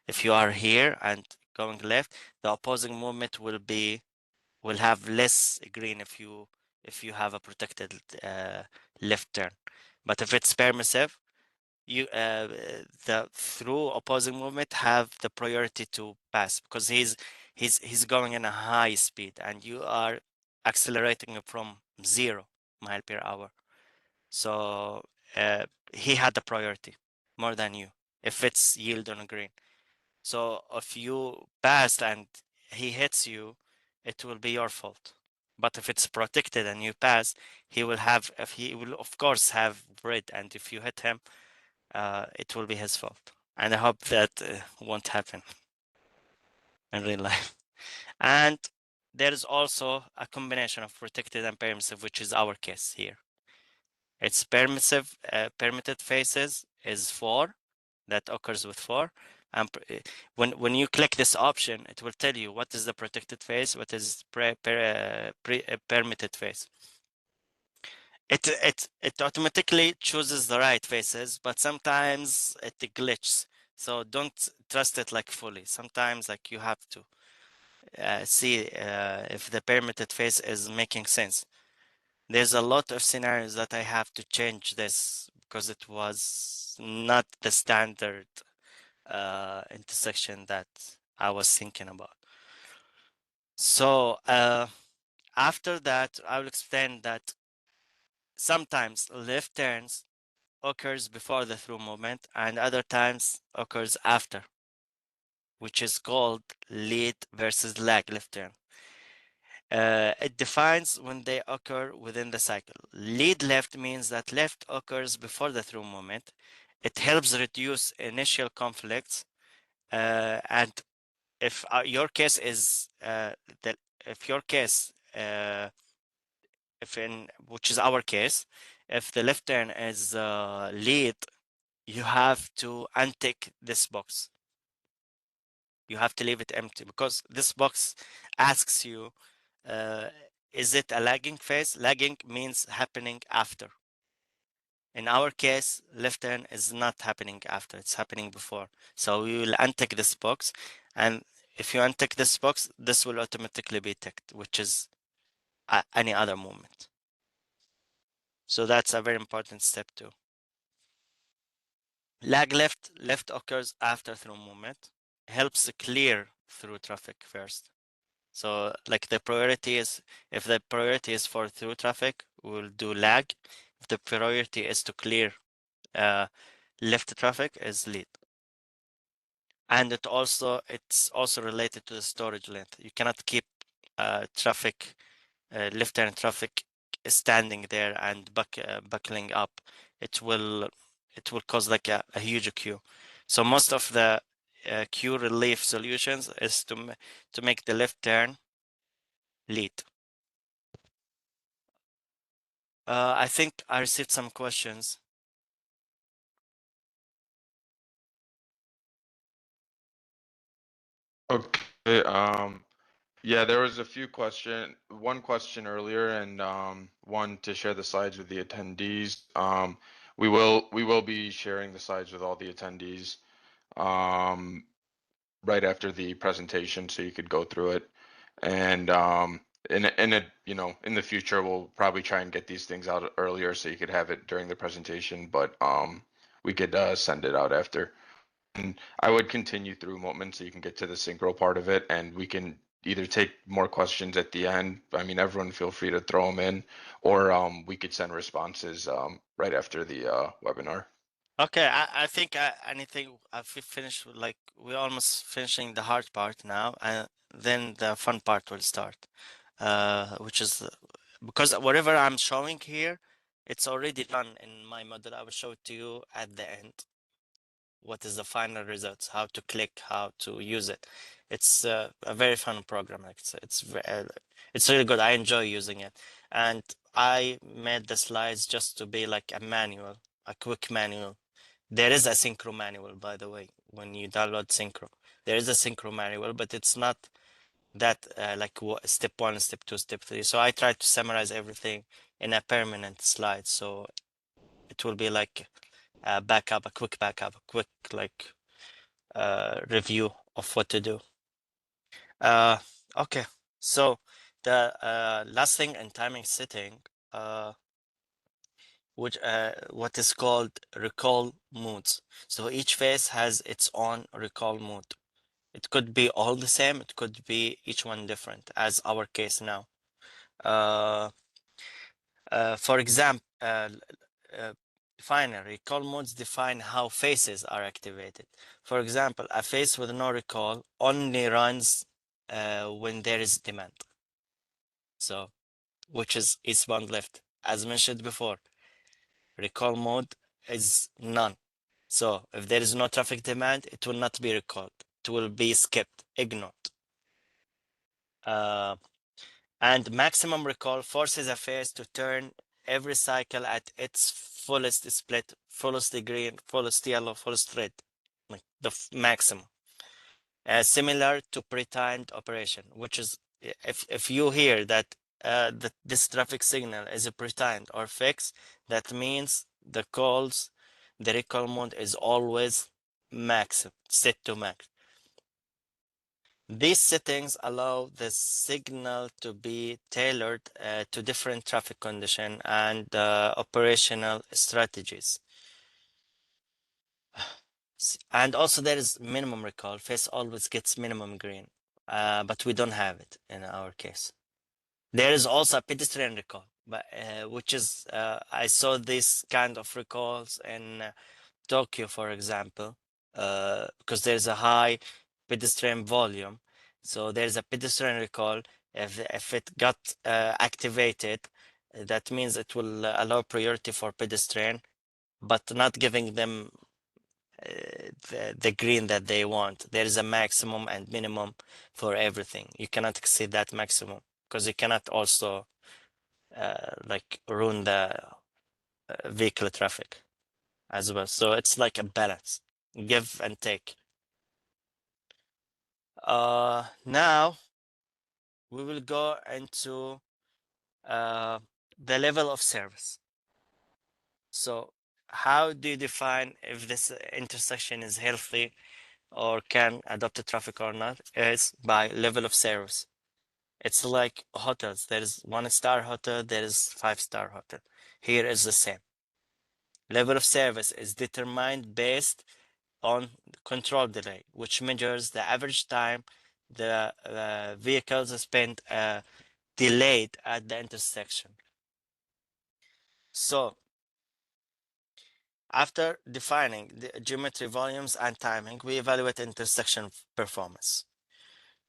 if you are here and going left, the opposing movement will have less green if you have a protected left turn. But if it's permissive, you the through opposing movement have the priority to pass because he's going in a high speed and you are accelerating from 0 mile per hour. So he had the priority more than you if it's yield on a green. So if you pass and he hits you, it will be your fault. But if it's protected and you pass, he will of course have red, and if you hit him, it will be his fault. And I hope that won't happen in real life. And there is also a combination of protected and permissive, which is our case here. It's permissive, permitted phases is 4, that occurs with 4. And when you click this option, it will tell you what is the protected phase, what is permitted phase. It automatically chooses the right phases, but sometimes it glitches. So don't trust it like fully. Sometimes like you have to see if the permitted phase is making sense. There's a lot of scenarios that I have to change this because it was not the standard intersection that I was thinking about. So after that, I will explain that sometimes left turns occurs before the through movement and other times occurs after, which is called lead versus lag left turn. It defines when they occur within the cycle. Lead left means that left occurs before the through movement. It helps reduce initial conflicts, and if your case is if your case which is our case, if the left turn is lead, you have to untick this box. You have to leave it empty because this box asks you, is it a lagging phase? Lagging means happening after. In our case, left turn is not happening after, it's happening before. So we will untick this box, and if you untick this box, this will automatically be ticked, which is any other movement. So that's a very important step too. Lag left occurs after through movement, helps clear through traffic first. So like the priority is, if the priority is for through traffic, we'll do lag. If the priority is to clear left traffic is lead. And it's also related to the storage length. You cannot keep traffic, left turn traffic standing there and buckling up. It will cause like a huge queue. So most of the queue relief solutions is to make the left turn lead. I think I received some questions. Okay. Yeah, there was a few one question earlier and one to share the slides with the attendees. We will be sharing the slides with all the attendees right after the presentation, so you could go through it. And in the future, we'll probably try and get these things out earlier so you could have it during the presentation, but we could send it out after. And I would continue through Moment so you can get to the synchro part of it, and we can either take more questions at the end. I mean, everyone feel free to throw them in, or we could send responses right after the webinar. Okay, I think anything we finished, like we're almost finishing the hard part now, and then the fun part will start, which is because whatever I'm showing here, it's already done in my model. I will show it to you at the end. What is the final results? How to click? How to use it? It's a very fun program. It's really good. I enjoy using it, and I made the slides just to be like a manual, a quick manual. There is a synchro manual, by the way, when you download synchro. There is a synchro manual, but it's not that like step 1, step 2, step 3. So I try to summarize everything in a permanent slide. So it will be like a backup, a quick backup, a quick like review of what to do. Okay, so the last thing in timing setting, what is called recall modes. So each phase has its own recall mode. It could be all the same, it could be each one different, as our case now. For example, recall modes define how phases are activated. For example, a phase with no recall only runs when there is demand. So, which is eastbound left. As mentioned before, recall mode is none. So if there is no traffic demand, it will not be recalled. It will be skipped, ignored. And maximum recall forces a phase to turn every cycle at its fullest split, fullest green, fullest yellow, fullest red, like the maximum. Similar to pre-timed operation, which is if you hear that this traffic signal is a pre-timed or fixed, that means the recall mode is always max, set to max. These settings allow the signal to be tailored to different traffic conditions and operational strategies. And also there is minimum recall. Face always gets minimum green, but we don't have it in our case. There is also a pedestrian recall, but which is I saw this kind of recalls in Tokyo, for example, because there's a high pedestrian volume. So there's a pedestrian recall. If it got activated, that means it will allow priority for pedestrian, but not giving them the green that they want. There is a maximum and minimum for everything. You cannot exceed that maximum because you cannot also like ruin the vehicle traffic as well. So it's like a balance, give and take. Now we will go into the level of service. So how do you define if this intersection is healthy or can adopt a traffic or not? Is by level of service. It's like hotels. There is 1-star hotel, there is 5-star hotel. Here is the same. Level of service is determined based on control delay, which measures the average time the vehicles spend delayed at the intersection. So After defining the geometry volumes and timing, we evaluate intersection performance.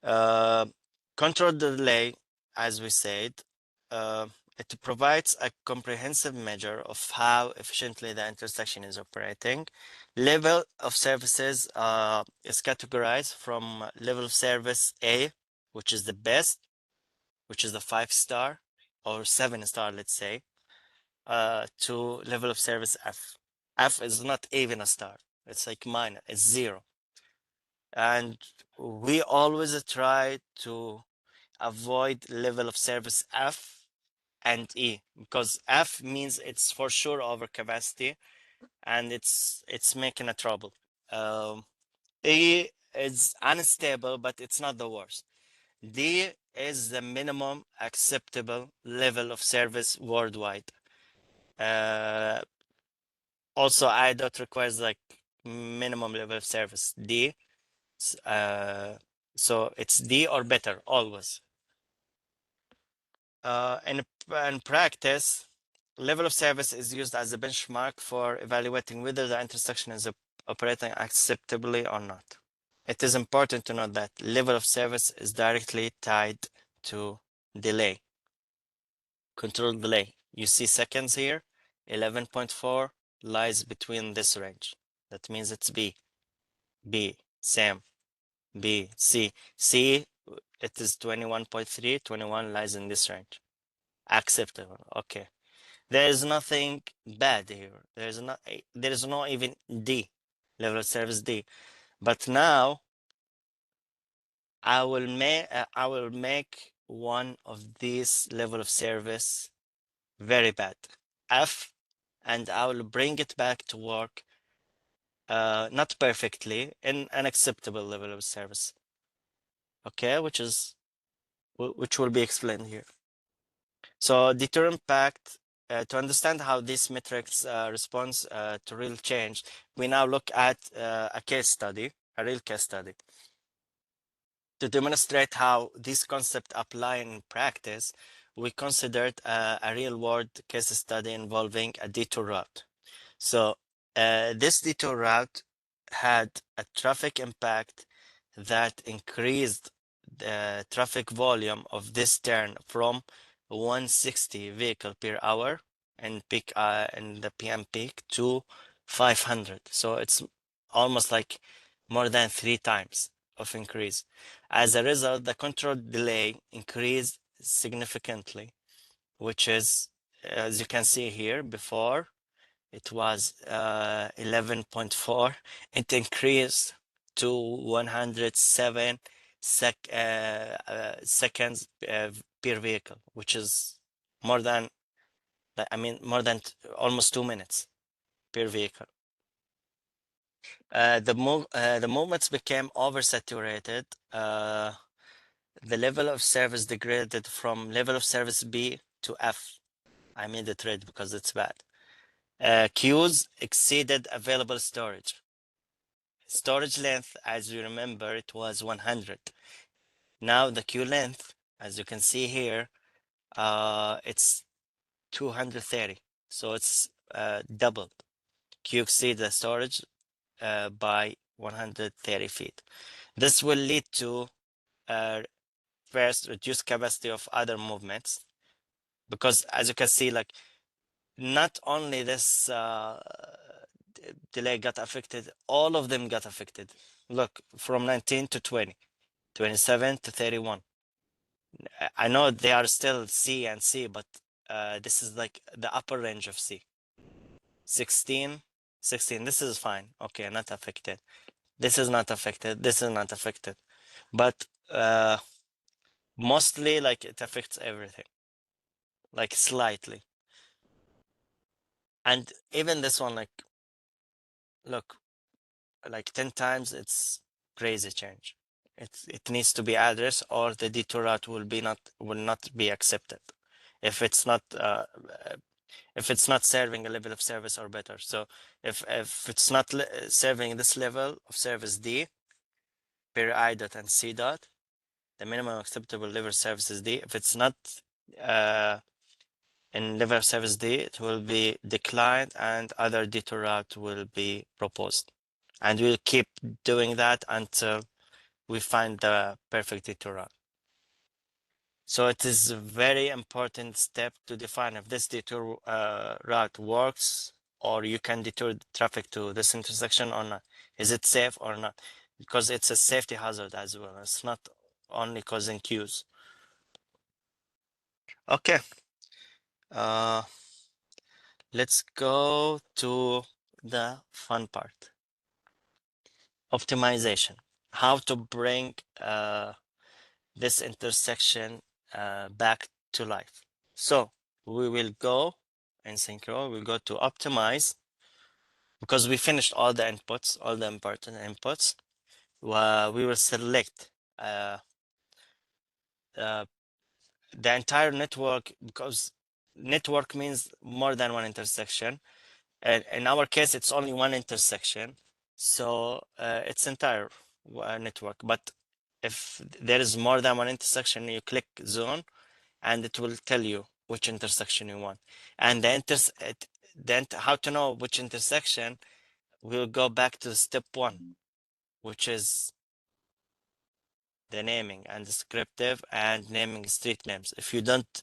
Control delay, as we said, it provides a comprehensive measure of how efficiently the intersection is operating. Level of services is categorized from level of service A, which is the best, which is the 5-star or 7-star, let's say, to level of service F. F is not even a star. It's like minor, it's 0. And we always try to avoid level of service F and E, because F means it's for sure over capacity and it's making a trouble. E is unstable, but it's not the worst. D is the minimum acceptable level of service worldwide. Also, IDOT requires like minimum level of service D. So it's D or better always. In practice, level of service is used as a benchmark for evaluating whether the intersection is operating acceptably or not. It is important to note that level of service is directly tied to delay, control delay. You see seconds here, 11.4 lies between this range. That means it's B, same, B, C. C, it is 21.3, 21 lies in this range. Acceptable, okay. There is nothing bad here. There is no even D, level of service D. But now I will make one of these level of service very bad, F, and I will bring it back to work, not perfectly, in an acceptable level of service. Okay, which will be explained here. So deter impact. To understand how these metrics respond to real change, we now look at a case study, a real case study. To demonstrate how these concepts apply in practice, we considered a real-world case study involving a detour route. So this detour route had a traffic impact that increased the traffic volume of this turn from 160 vehicle per hour in peak in the PM peak to 500. So it's almost like more than 3 times of increase. As a result, the control delay increased significantly, which is, as you can see here, before it was 11.4. It increased to 107 seconds per vehicle, which is more than, more than almost 2 minutes per vehicle. The movements became oversaturated. The level of service degraded from level of service B to F. I made it red because it's bad. Queues exceeded available storage. Storage length, as you remember, it was 100. Now the queue length, as you can see here, it's 230. So it's doubled. Queue exceed the storage by 130 feet. This will lead to first reduced capacity of other movements, because as you can see, like not only this delay got affected, all of them got affected. Look, from 19 to 20, 27 to 31. I know they are still C and C, but this is like the upper range of C. 16, 16, this is fine. Okay, not affected. This is not affected. This is not affected. But mostly like it affects everything, like slightly. And even this one, like, look, like 10 times, it's crazy change. It needs to be addressed, or the detour route will not be accepted if it's not serving a level of service or better. So if it's not serving this level of service D per I dot and C dot, the minimum acceptable level of service is D. If it's not in level service D, it will be declined and other detour route will be proposed. And we'll keep doing that until we find the perfect detour route. So it is a very important step to define if this detour route works, or you can detour the traffic to this intersection or not. Is it safe or not? Because it's a safety hazard as well. It's not only causing queues. Okay. Let's go to the fun part. Optimization. How to bring this intersection back to life. So we will go in Synchro, we'll go to optimize, because we finished all the inputs, all the important inputs. We will select the entire network, because network means more than one intersection. And in our case, it's only one intersection. So it's entire network. But if there is more than one intersection, you click zone and it will tell you which intersection you want. And then how to know which intersection, we'll go back to step 1, which is the naming and descriptive and naming street names. If you don't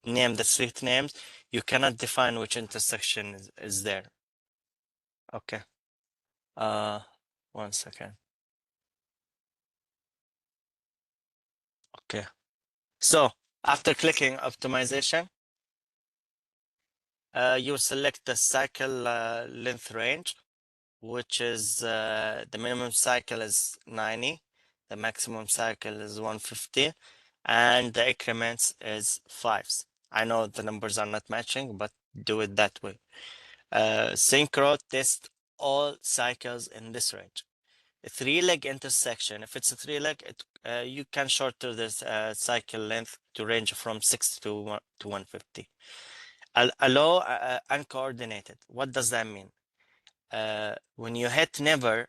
name the street names, you cannot define which intersection is there. Okay. 1 second. Okay. So after clicking optimization, you select the cycle length range, which is the minimum cycle is 90, the maximum cycle is 150, and the increments is 5s. I know the numbers are not matching, but do it that way. Synchro test all cycles in this range. A 3-leg intersection, if it's a 3-leg, you can shorten this cycle length to range from 60 to 150. Allow uncoordinated. What does that mean? When you hit never,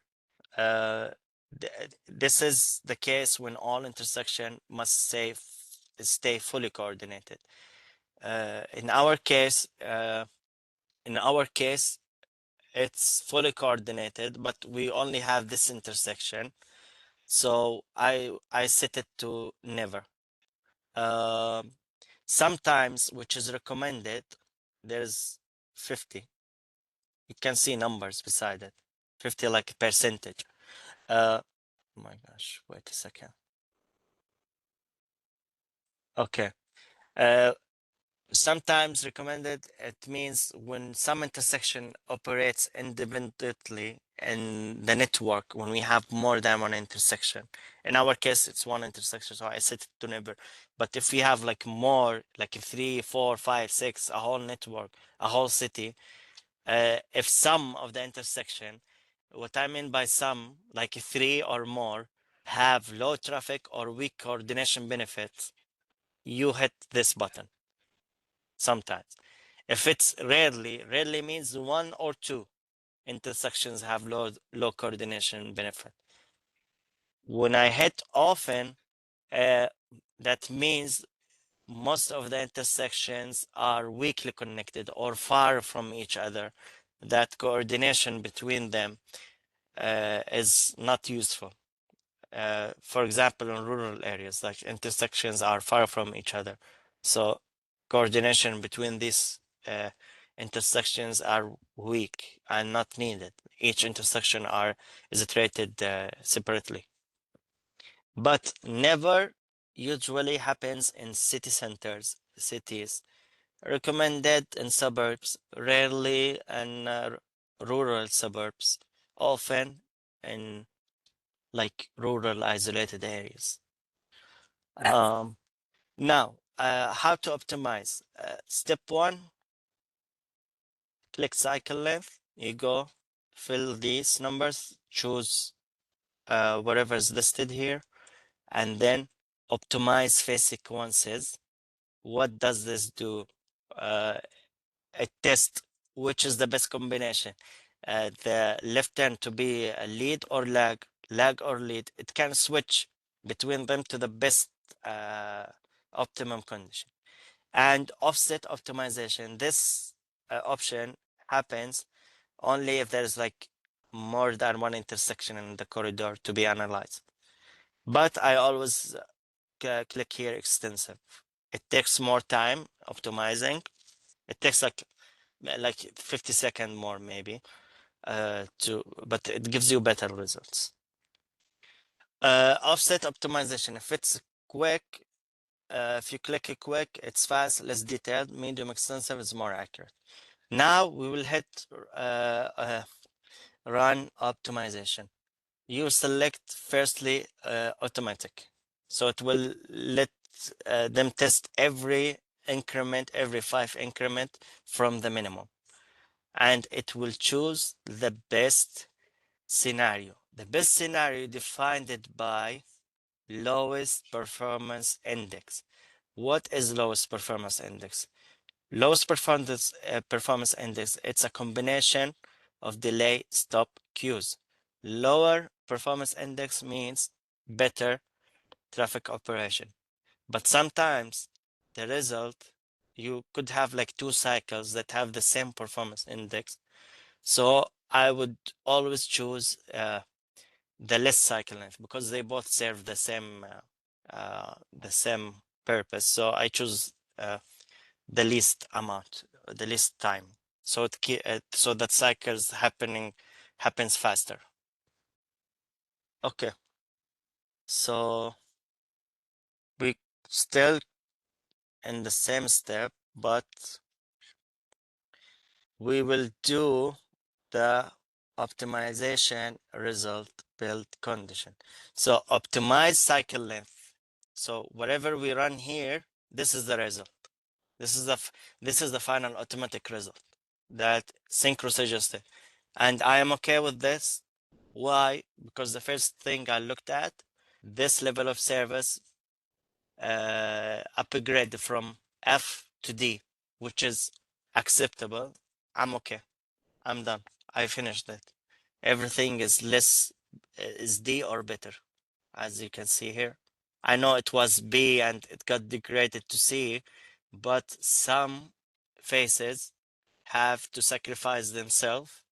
this is the case when all intersection must stay fully coordinated. In our case, it's fully coordinated, but we only have this intersection. So I set it to never. Sometimes, which is recommended, there's 50. You can see numbers beside it. 50 like percentage. Oh my gosh, wait a second. Okay. Sometimes recommended, it means when some intersection operates independently in the network, when we have more than one intersection. In our case, it's one intersection, so I set it to never. But if we have like more, like 3, 4, 5, 6, a whole network, a whole city, if some of the intersection, what I mean by some, like 3 or more, have low traffic or weak coordination benefits, you hit this button. Sometimes. If it's rarely means 1 or 2 intersections have low coordination benefit. When I hit often, that means most of the intersections are weakly connected or far from each other. That coordination between them is not useful. For example, in rural areas, like intersections are far from each other. So coordination between these intersections are weak and not needed. Each intersection is treated separately. But never usually happens in city centers, cities. Recommended in suburbs, rarely in rural suburbs, often in like rural isolated areas. Now, how to optimize? Step 1, click cycle length. You go fill these numbers, choose whatever is listed here, and then optimize phase sequences. What does this do? It tests which is the best combination. The left turn to be a lead or lag or lead. It can switch between them to the best optimum condition. And offset optimization, this option happens only if there's like more than one intersection in the corridor to be analyzed. But I always click here extensive. It takes more time optimizing. It takes like 50 seconds more maybe but it gives you better results. Offset optimization, if it's quick, if you click it quick, it's fast, less detailed. Medium extensive is more accurate. Now we will hit run optimization. You select firstly automatic. So it will let them test every increment, every 5 increment from the minimum. And it will choose the best scenario. The best scenario defined it by lowest performance index. What is lowest performance index? Lowest performance index, it's a combination of delay stop queues. Lower performance index means better traffic operation. But sometimes the result, you could have like 2 cycles that have the same performance index. So I would always choose the less cycle length because they both serve the same purpose. So I choose the least amount, the least time. So so that cycles happens faster. Okay. So we still in the same step, but we will do the optimization result build condition. So optimize cycle length. So whatever we run here, this is the result. This is the final automatic result that Synchro suggested. And I am okay with this. Why? Because the first thing I looked at, this level of service upgrade from F to D, which is acceptable. I'm okay. I'm done. I finished it. Everything is less is D or better, as you can see here. I know it was B and it got degraded to C, but some faces have to sacrifice themselves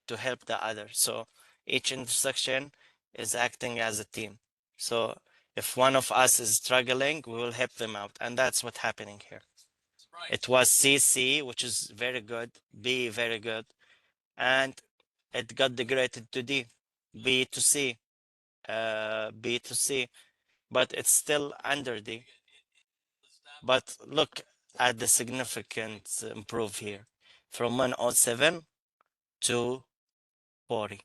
to help the other. So each intersection is acting as a team. So if one of us is struggling, we will help them out. And that's what's happening here. It was CC, which is very good, B, very good. And it got degraded to D, B to C, B to C, but it's still under D. But look at the significant improve here from 107 to 40.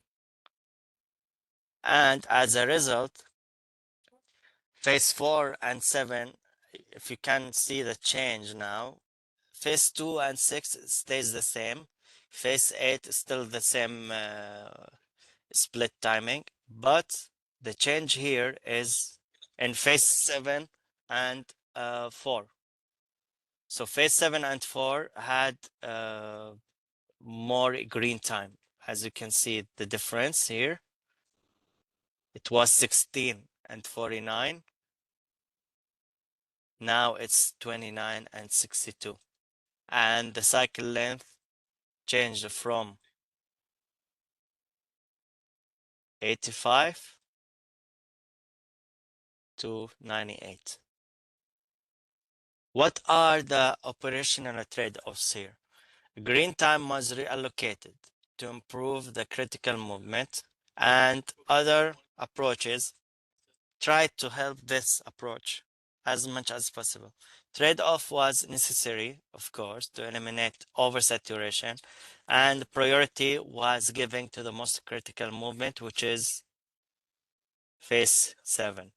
And as a result, phase 4 and 7, if you can see the change now, phase 2 and 6 stays the same. Phase 8 is still the same split timing, but the change here is in phase 7 and 4. So phase 7 and 4 had more green time. As you can see the difference here, it was 16 and 49. Now it's 29 and 62. And the cycle length changed from 85 to 98. What are the operational trade-offs here? Green time was reallocated to improve the critical movement, and other approaches tried to help this approach as much as possible. Trade-off was necessary, of course, to eliminate oversaturation, and priority was given to the most critical movement, which is phase 7.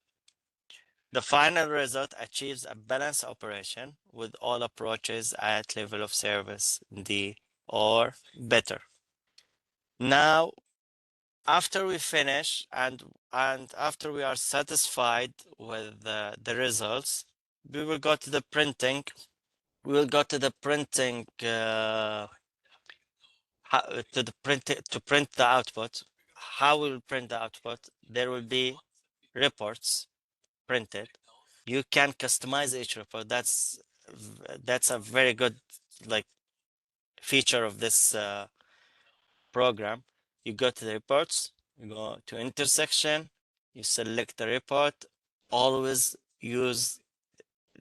The final result achieves a balanced operation with all approaches at level of service D or better. Now, after we finish and after we are satisfied with the results, we will go to the printing. We will go to the printing to print the output. How we will print the output? There will be reports printed. You can customize each report. That's that's a very good like feature of this program. You go to the reports, you go to intersection, you select the report, always use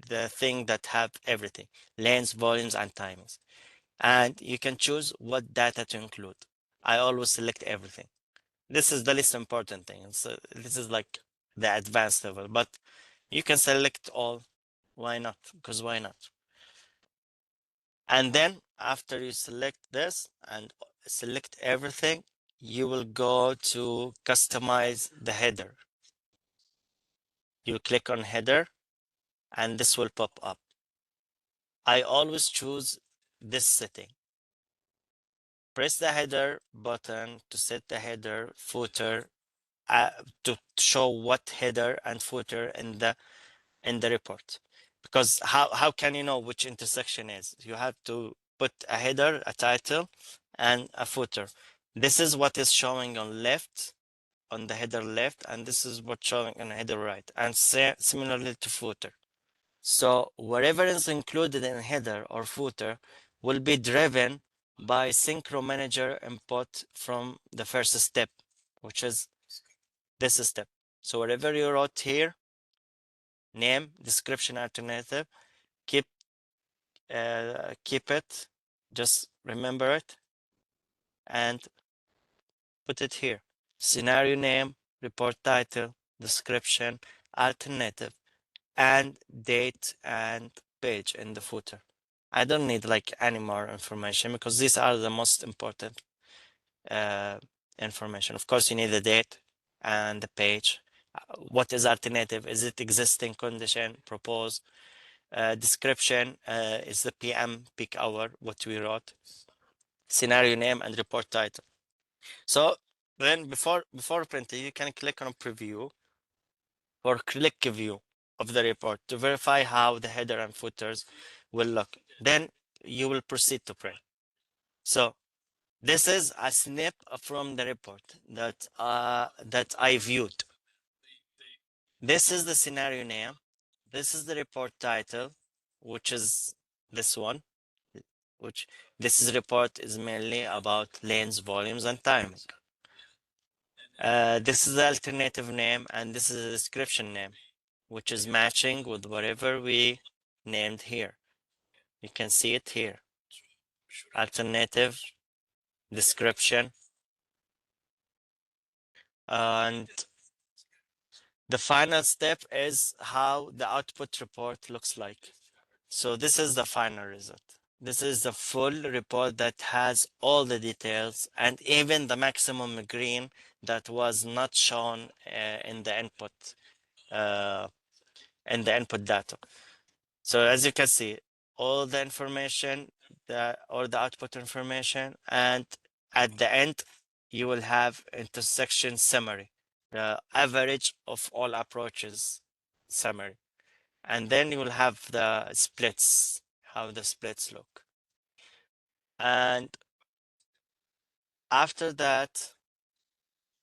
the thing that have everything, lanes, volumes, and timings. And you can choose what data to include. I always select everything. This is the least important thing. So this is like the advanced level, but you can select all. Why not? Because why not? And then after you select this and select everything, you will go to customize the header. You click on header and this will pop up. I always choose this setting. Press the header button to set the header footer to show what header and footer in the report. Because how can you know which intersection is? You have to put a header, a title, and a footer. This is what is showing on left, on the header left, and this is what's showing on header right, and similarly to footer. So whatever is included in header or footer will be driven by SYNCHRO manager input from the first step, which is this step. So whatever you wrote here, name, description, alternative, keep it, just remember it and put it here. Scenario name, report title, description, alternative, and date and page in the footer. I don't need like any more information because these are the most important information. Of course, you need the date and the page. What is alternative? Is it existing condition, proposed? Description is the PM peak hour, what we wrote. Scenario name and report title. So then before printing, you can click on preview or click view of the report to verify how the header and footers will look. Then you will proceed to print. So this is a snip from the report that I viewed. This is the scenario name. This is the report title, which is this one, which this report is mainly about lanes, volumes, and timing. This is the alternative name, and this is the description name, which is matching with whatever we named here. You can see it here. Alternative, description, and the final step is how the output report looks like. So this is the final result. This is the full report that has all the details and even the maximum green that was not shown in the input data. So as you can see, all the information or the output information, and at the end you will have intersection summary, the average of all approaches summary, and then you will have the splits, how the splits look. And after that,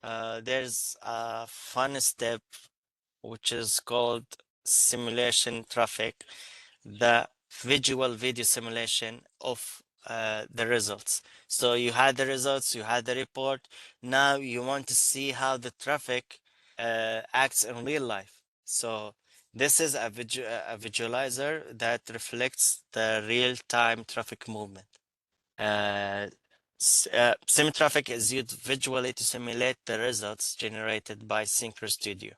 there's a fun step which is called simulation traffic, the visual video simulation of the results. So you had the results, you had the report. Now you want to see how the traffic acts in real life. So this is a visualizer that reflects the real-time traffic movement. Sim traffic is used visually to simulate the results generated by SYNCHRO Studio.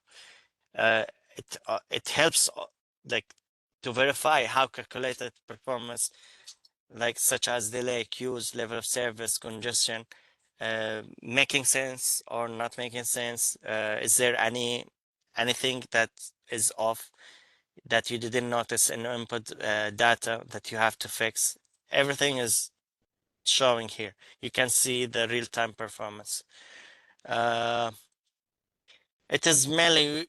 It helps like to verify how calculated performance, like such as delay, queues, level of service, congestion, making sense or not making sense. Is there anything that is off that you didn't notice in input data that you have to fix? Everything is showing here. You can see the real-time performance. It is mainly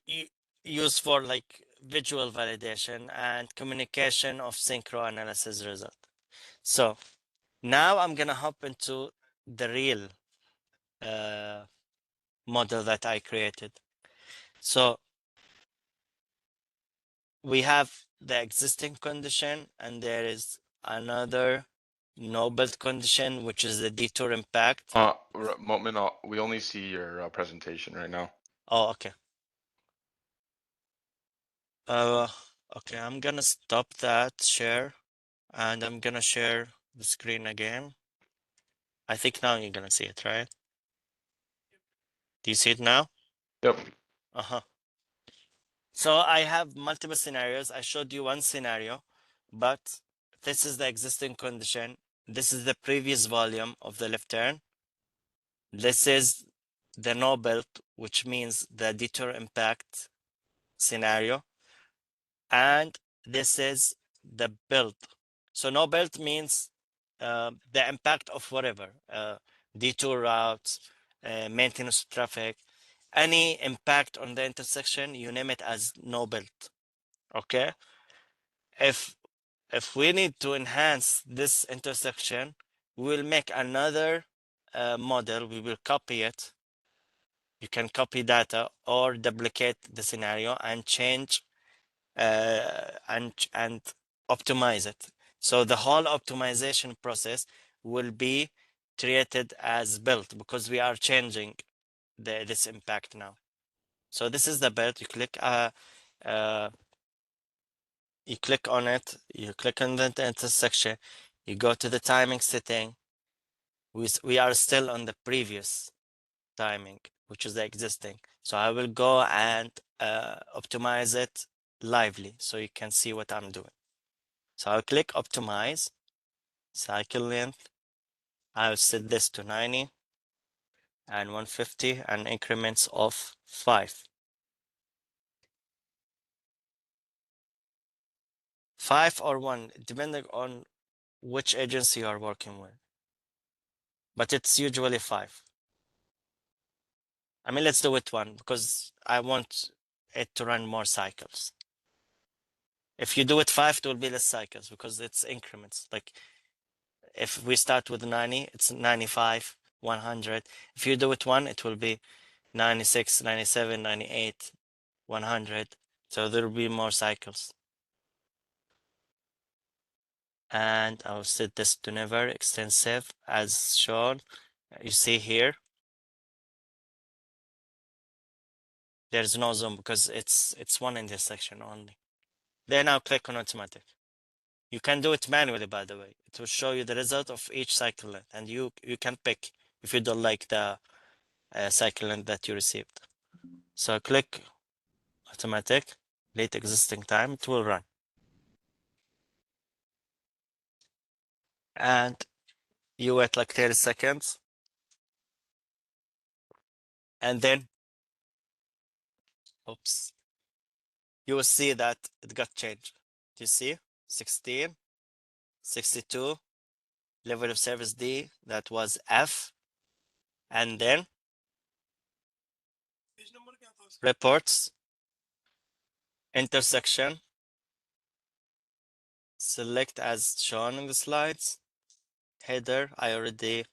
used for like visual validation and communication of SYNCHRO analysis result. So now I'm gonna hop into the real model that I created. So we have the existing condition, and there is another no build condition, which is the detour impact. Moment, we only see your presentation right now. Oh, okay. Okay, I'm gonna stop that share, and I'm gonna share the screen again. I think now you're gonna see it, right? Do you see it now? Yep. Uh-huh. So I have multiple scenarios. I showed you one scenario, but this is the existing condition. This is the previous volume of the left turn. This is the no build, which means the detour impact scenario. And this is the build. So no build means the impact of whatever, detour routes, maintenance traffic, any impact on the intersection, you name it as no build. Okay. If we need to enhance this intersection, we will make another model. We will copy it. You can copy data or duplicate the scenario and change and optimize it. So the whole optimization process will be treated as built because we are changing this impact now. So this is the build. You click on it, you click on the intersection, you go to the timing setting. We are still on the previous timing, which is the existing. So I will go and optimize it lively so you can see what I'm doing. So I'll click optimize, cycle length. I'll set this to 90 and 150 and increments of 5. 5 or 1, depending on which agency you are working with. But it's usually 5. I mean, let's do it 1 because I want it to run more cycles. If you do it 5, it will be less cycles because it's increments. Like if we start with 90, it's 95, 100. If you do it 1, it will be 96, 97, 98, 100. So there will be more cycles. And I'll set this to never extensive as shown. You see here, there's no zoom because it's one intersection only. Then I'll click on automatic. You can do it manually, by the way. It will show you the result of each cycle length, and you can pick if you don't like the cycle length that you received. So click automatic, late existing time, it will run. And you wait like 30 seconds. And then, oops, you will see that it got changed. Do you see? 16, 62, level of service D, that was F. And then reports, intersection, select as shown in the slides. Header, I already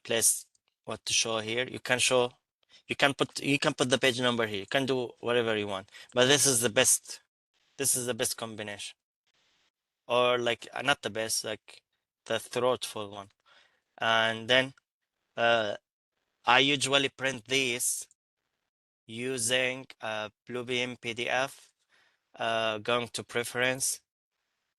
placed what to show here. You can put the page number here. You can do whatever you want, but this is the best. This is the best combination, or like not the best, like the thoughtful one. And then I usually print these using Bluebeam PDF. Going to preference.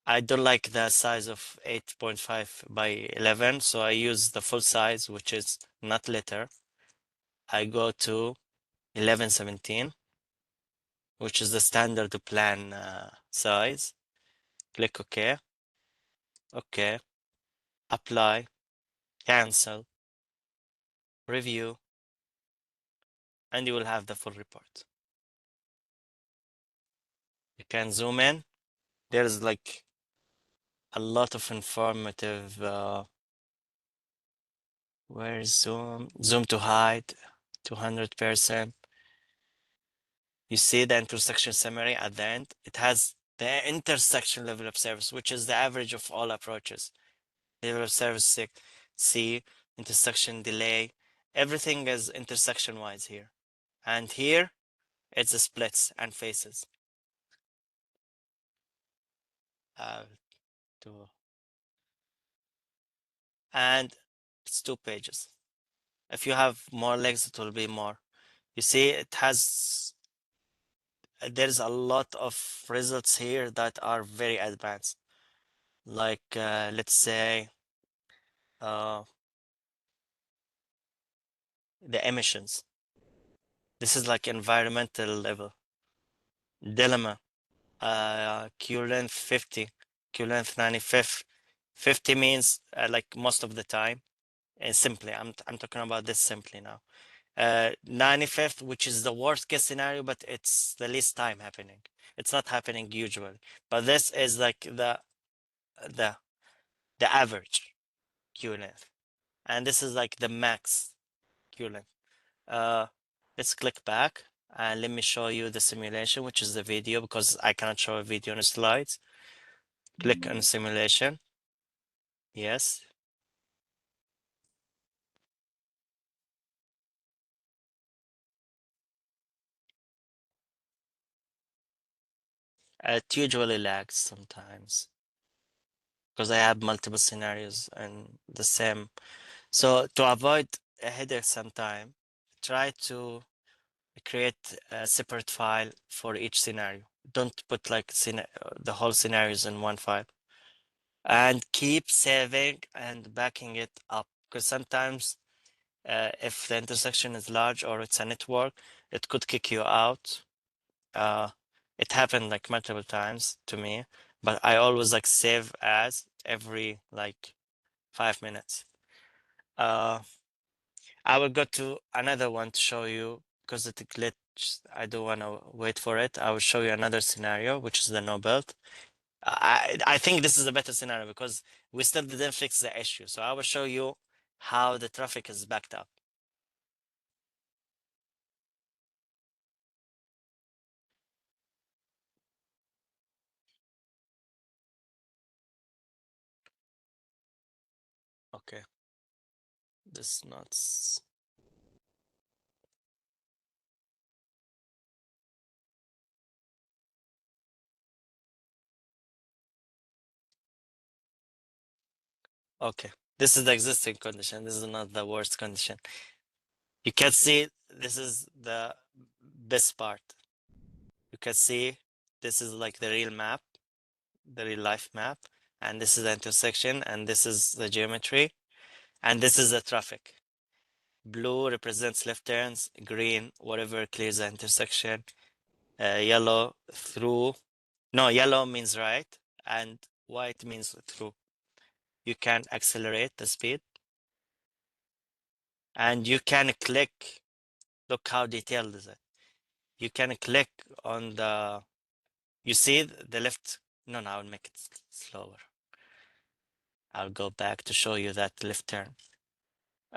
I don't like the size of 8.5 by 11, so I use the full size, which is not letter. I go to 1117, which is the standard plan size. Click OK. OK. Apply. Cancel. Review. And you will have the full report. You can zoom in. There's like a lot of informative. Where is zoom? Zoom to hide, 200%. You see the intersection summary at the end. It has the intersection level of service, which is the average of all approaches. Level of service C, intersection delay. Everything is intersection wise here. And here it's the splits and faces. to, and it's 2 pages. If you have more legs, it will be more. You see, it has, there's a lot of results here that are very advanced. Like, let's say, the emissions. This is like environmental level. Dilemma, Q length 50, Q length 95. 50 means like most of the time. And simply, I'm talking about this simply now. 95th, which is the worst case scenario, but it's the least time happening. It's not happening usually, but this is like the average Q length, and this is like the max Q length. Let's click back and let me show you the simulation, which is the video, because I cannot show a video on the slides. Click on simulation. Yes. It usually lags sometimes because I have multiple scenarios and the same. So to avoid a headache sometime, try to create a separate file for each scenario. Don't put like the whole scenarios in one file. And keep saving and backing it up, because sometimes if the intersection is large or it's a network, it could kick you out. It happened like multiple times to me, but I always like save as every like 5 minutes. I will go to another one to show you because it glitched. I don't want to wait for it. I will show you another scenario, which is the no belt. I think this is a better scenario because we still didn't fix the issue. So I will show you how the traffic is backed up. Okay, this nuts. Okay, this is the existing condition. This is not the worst condition. You can see this is the best part. You can see this is like the real map, the real life map, and this is the intersection, and this is the geometry, and this is the traffic. Blue represents left turns, green, whatever clears the intersection, yellow through. No, yellow means right, and white means through. You can accelerate the speed, and you can click. Look how detailed is it. You can click on the. You see the left. No, no, I'll make it slower. I'll go back to show you that left turn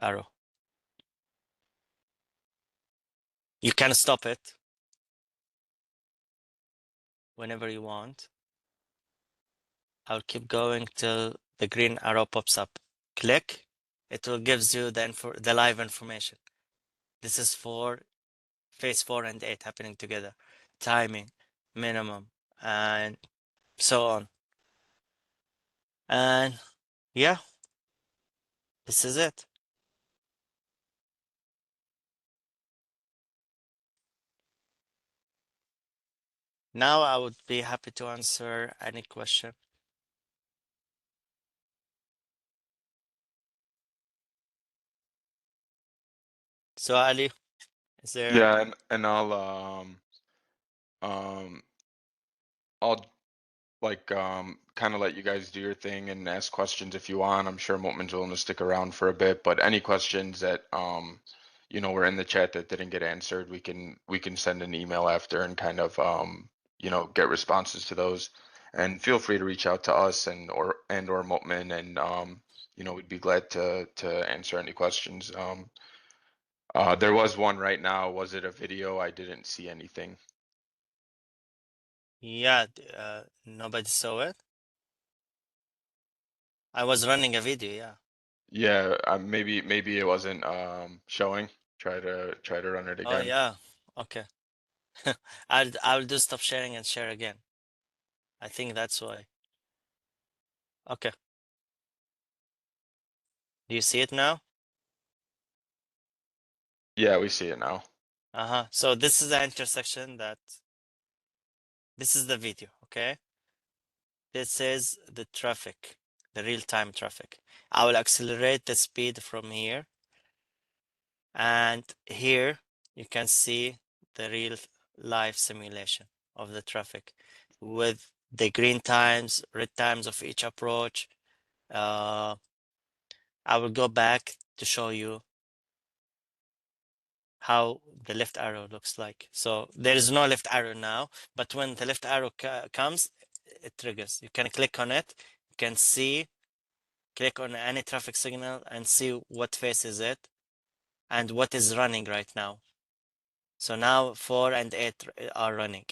arrow. You can stop it whenever you want. I'll keep going till the green arrow pops up. Click. It will gives you the live information. This is for phase 4 and 8 happening together. Timing, minimum, and so on. And yeah, this is it. Now I would be happy to answer any question. So Ali, is there? Yeah, and I'll like kind of let you guys do your thing and ask questions if you want. I'm sure Motman's willing to stick around for a bit, but any questions that you know were in the chat that didn't get answered, we can send an email after and kind of you know get responses to those. And feel free to reach out to us or Motman, and you know we'd be glad to answer any questions. There was one right now. Was it a video? I didn't see anything. Yeah, nobody saw it. I was running a video, yeah. Yeah, maybe it wasn't showing. Try to run it Oh again. yeah, okay. I'll do stop sharing and share again. I think that's why. Okay. Do you see it now? Yeah, we see it now. So this is the intersection this is the video, okay? This is the traffic, the real-time traffic. I will accelerate the speed from here. And here you can see the real life simulation of the traffic with the green times, red times of each approach. I will go back to show you how the left arrow looks like. So there is no left arrow now, but when the left arrow comes, it triggers. You can click on it. You can see, click on any traffic signal and see what phase is it and what is running right now. So now 4 and 8 are running.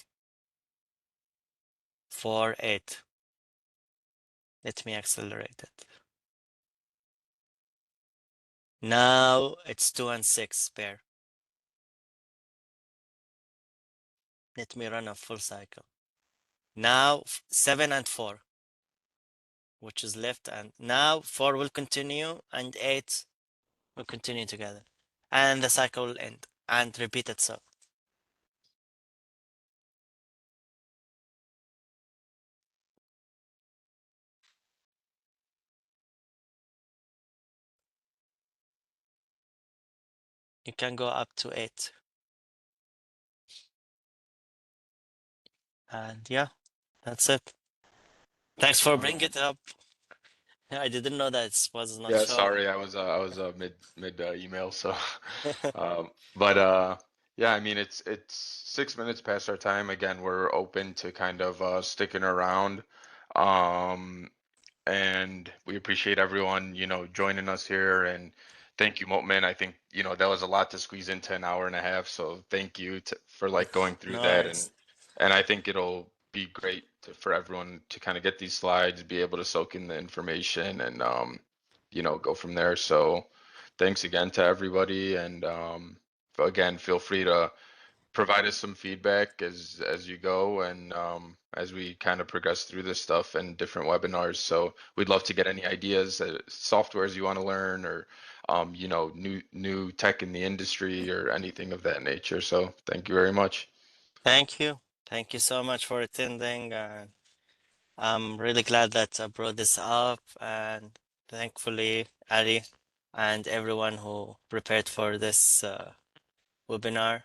4, 8. Let me accelerate it. Now it's 2 and 6 pair. Let me run a full cycle. Now 7 and 4, which is left, and now 4 will continue and 8 will continue together. And the cycle will end and repeat itself. You can go up to 8. And yeah, that's it. Thanks for bringing it up. I didn't know that it was not Yeah, showing. sorry, I was mid email, so but yeah, I mean it's 6 minutes past our time. Again, we're open to kind of sticking around. And we appreciate everyone, joining us here, and thank you, Moatman. I think, that was a lot to squeeze into an hour and a half, so thank you for like going through No that, worries. and I think it'll be great for everyone to kind of get these slides, be able to soak in the information, and go from there. So thanks again to everybody, and again, feel free to provide us some feedback as you go, and as we kind of progress through this stuff and different webinars. So we'd love to get any ideas, softwares you want to learn, or new tech in the industry, or anything of that nature. So thank you very much. Thank you. Thank you so much for attending. I'm really glad that I brought this up, and thankfully, Ali and everyone who prepared for this webinar.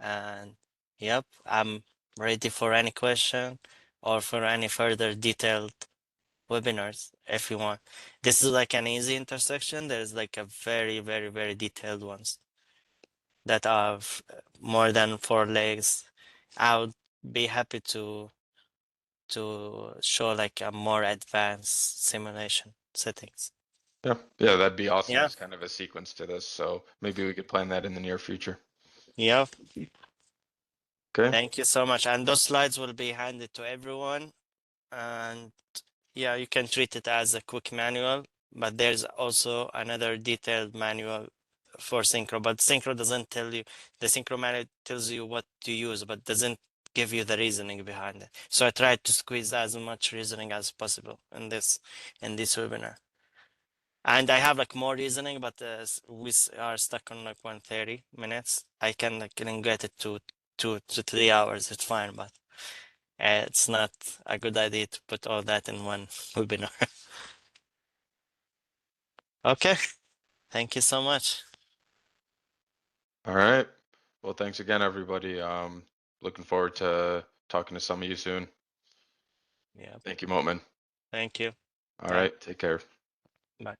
And yep, I'm ready for any question or for any further detailed webinars if you want. This is like an easy intersection. There's like a very, very, very detailed ones that have more than 4 legs. I would be happy to show like a more advanced simulation settings. Yeah, that'd be awesome Yeah, as kind of a sequence to this. So maybe we could plan that in the near future. yeah. Okay. Thank you so much. And those slides will be handed to everyone. And yeah, you can treat it as a quick manual, but there's also another detailed manual for Synchro. But Synchro doesn't tell you, the Synchro manual tells you what to use, but doesn't give you the reasoning behind it. So I tried to squeeze as much reasoning as possible in this webinar. And I have like more reasoning, but we are stuck on like 130 minutes. I can like get it to 2 to 3 hours. It's fine, but it's not a good idea to put all that in one webinar. Okay, thank you so much. All right. Well, thanks again, everybody. Looking forward to talking to some of you soon. Yeah, Thank you, Moatman. thank you. All Bye. right. Take care. Bye.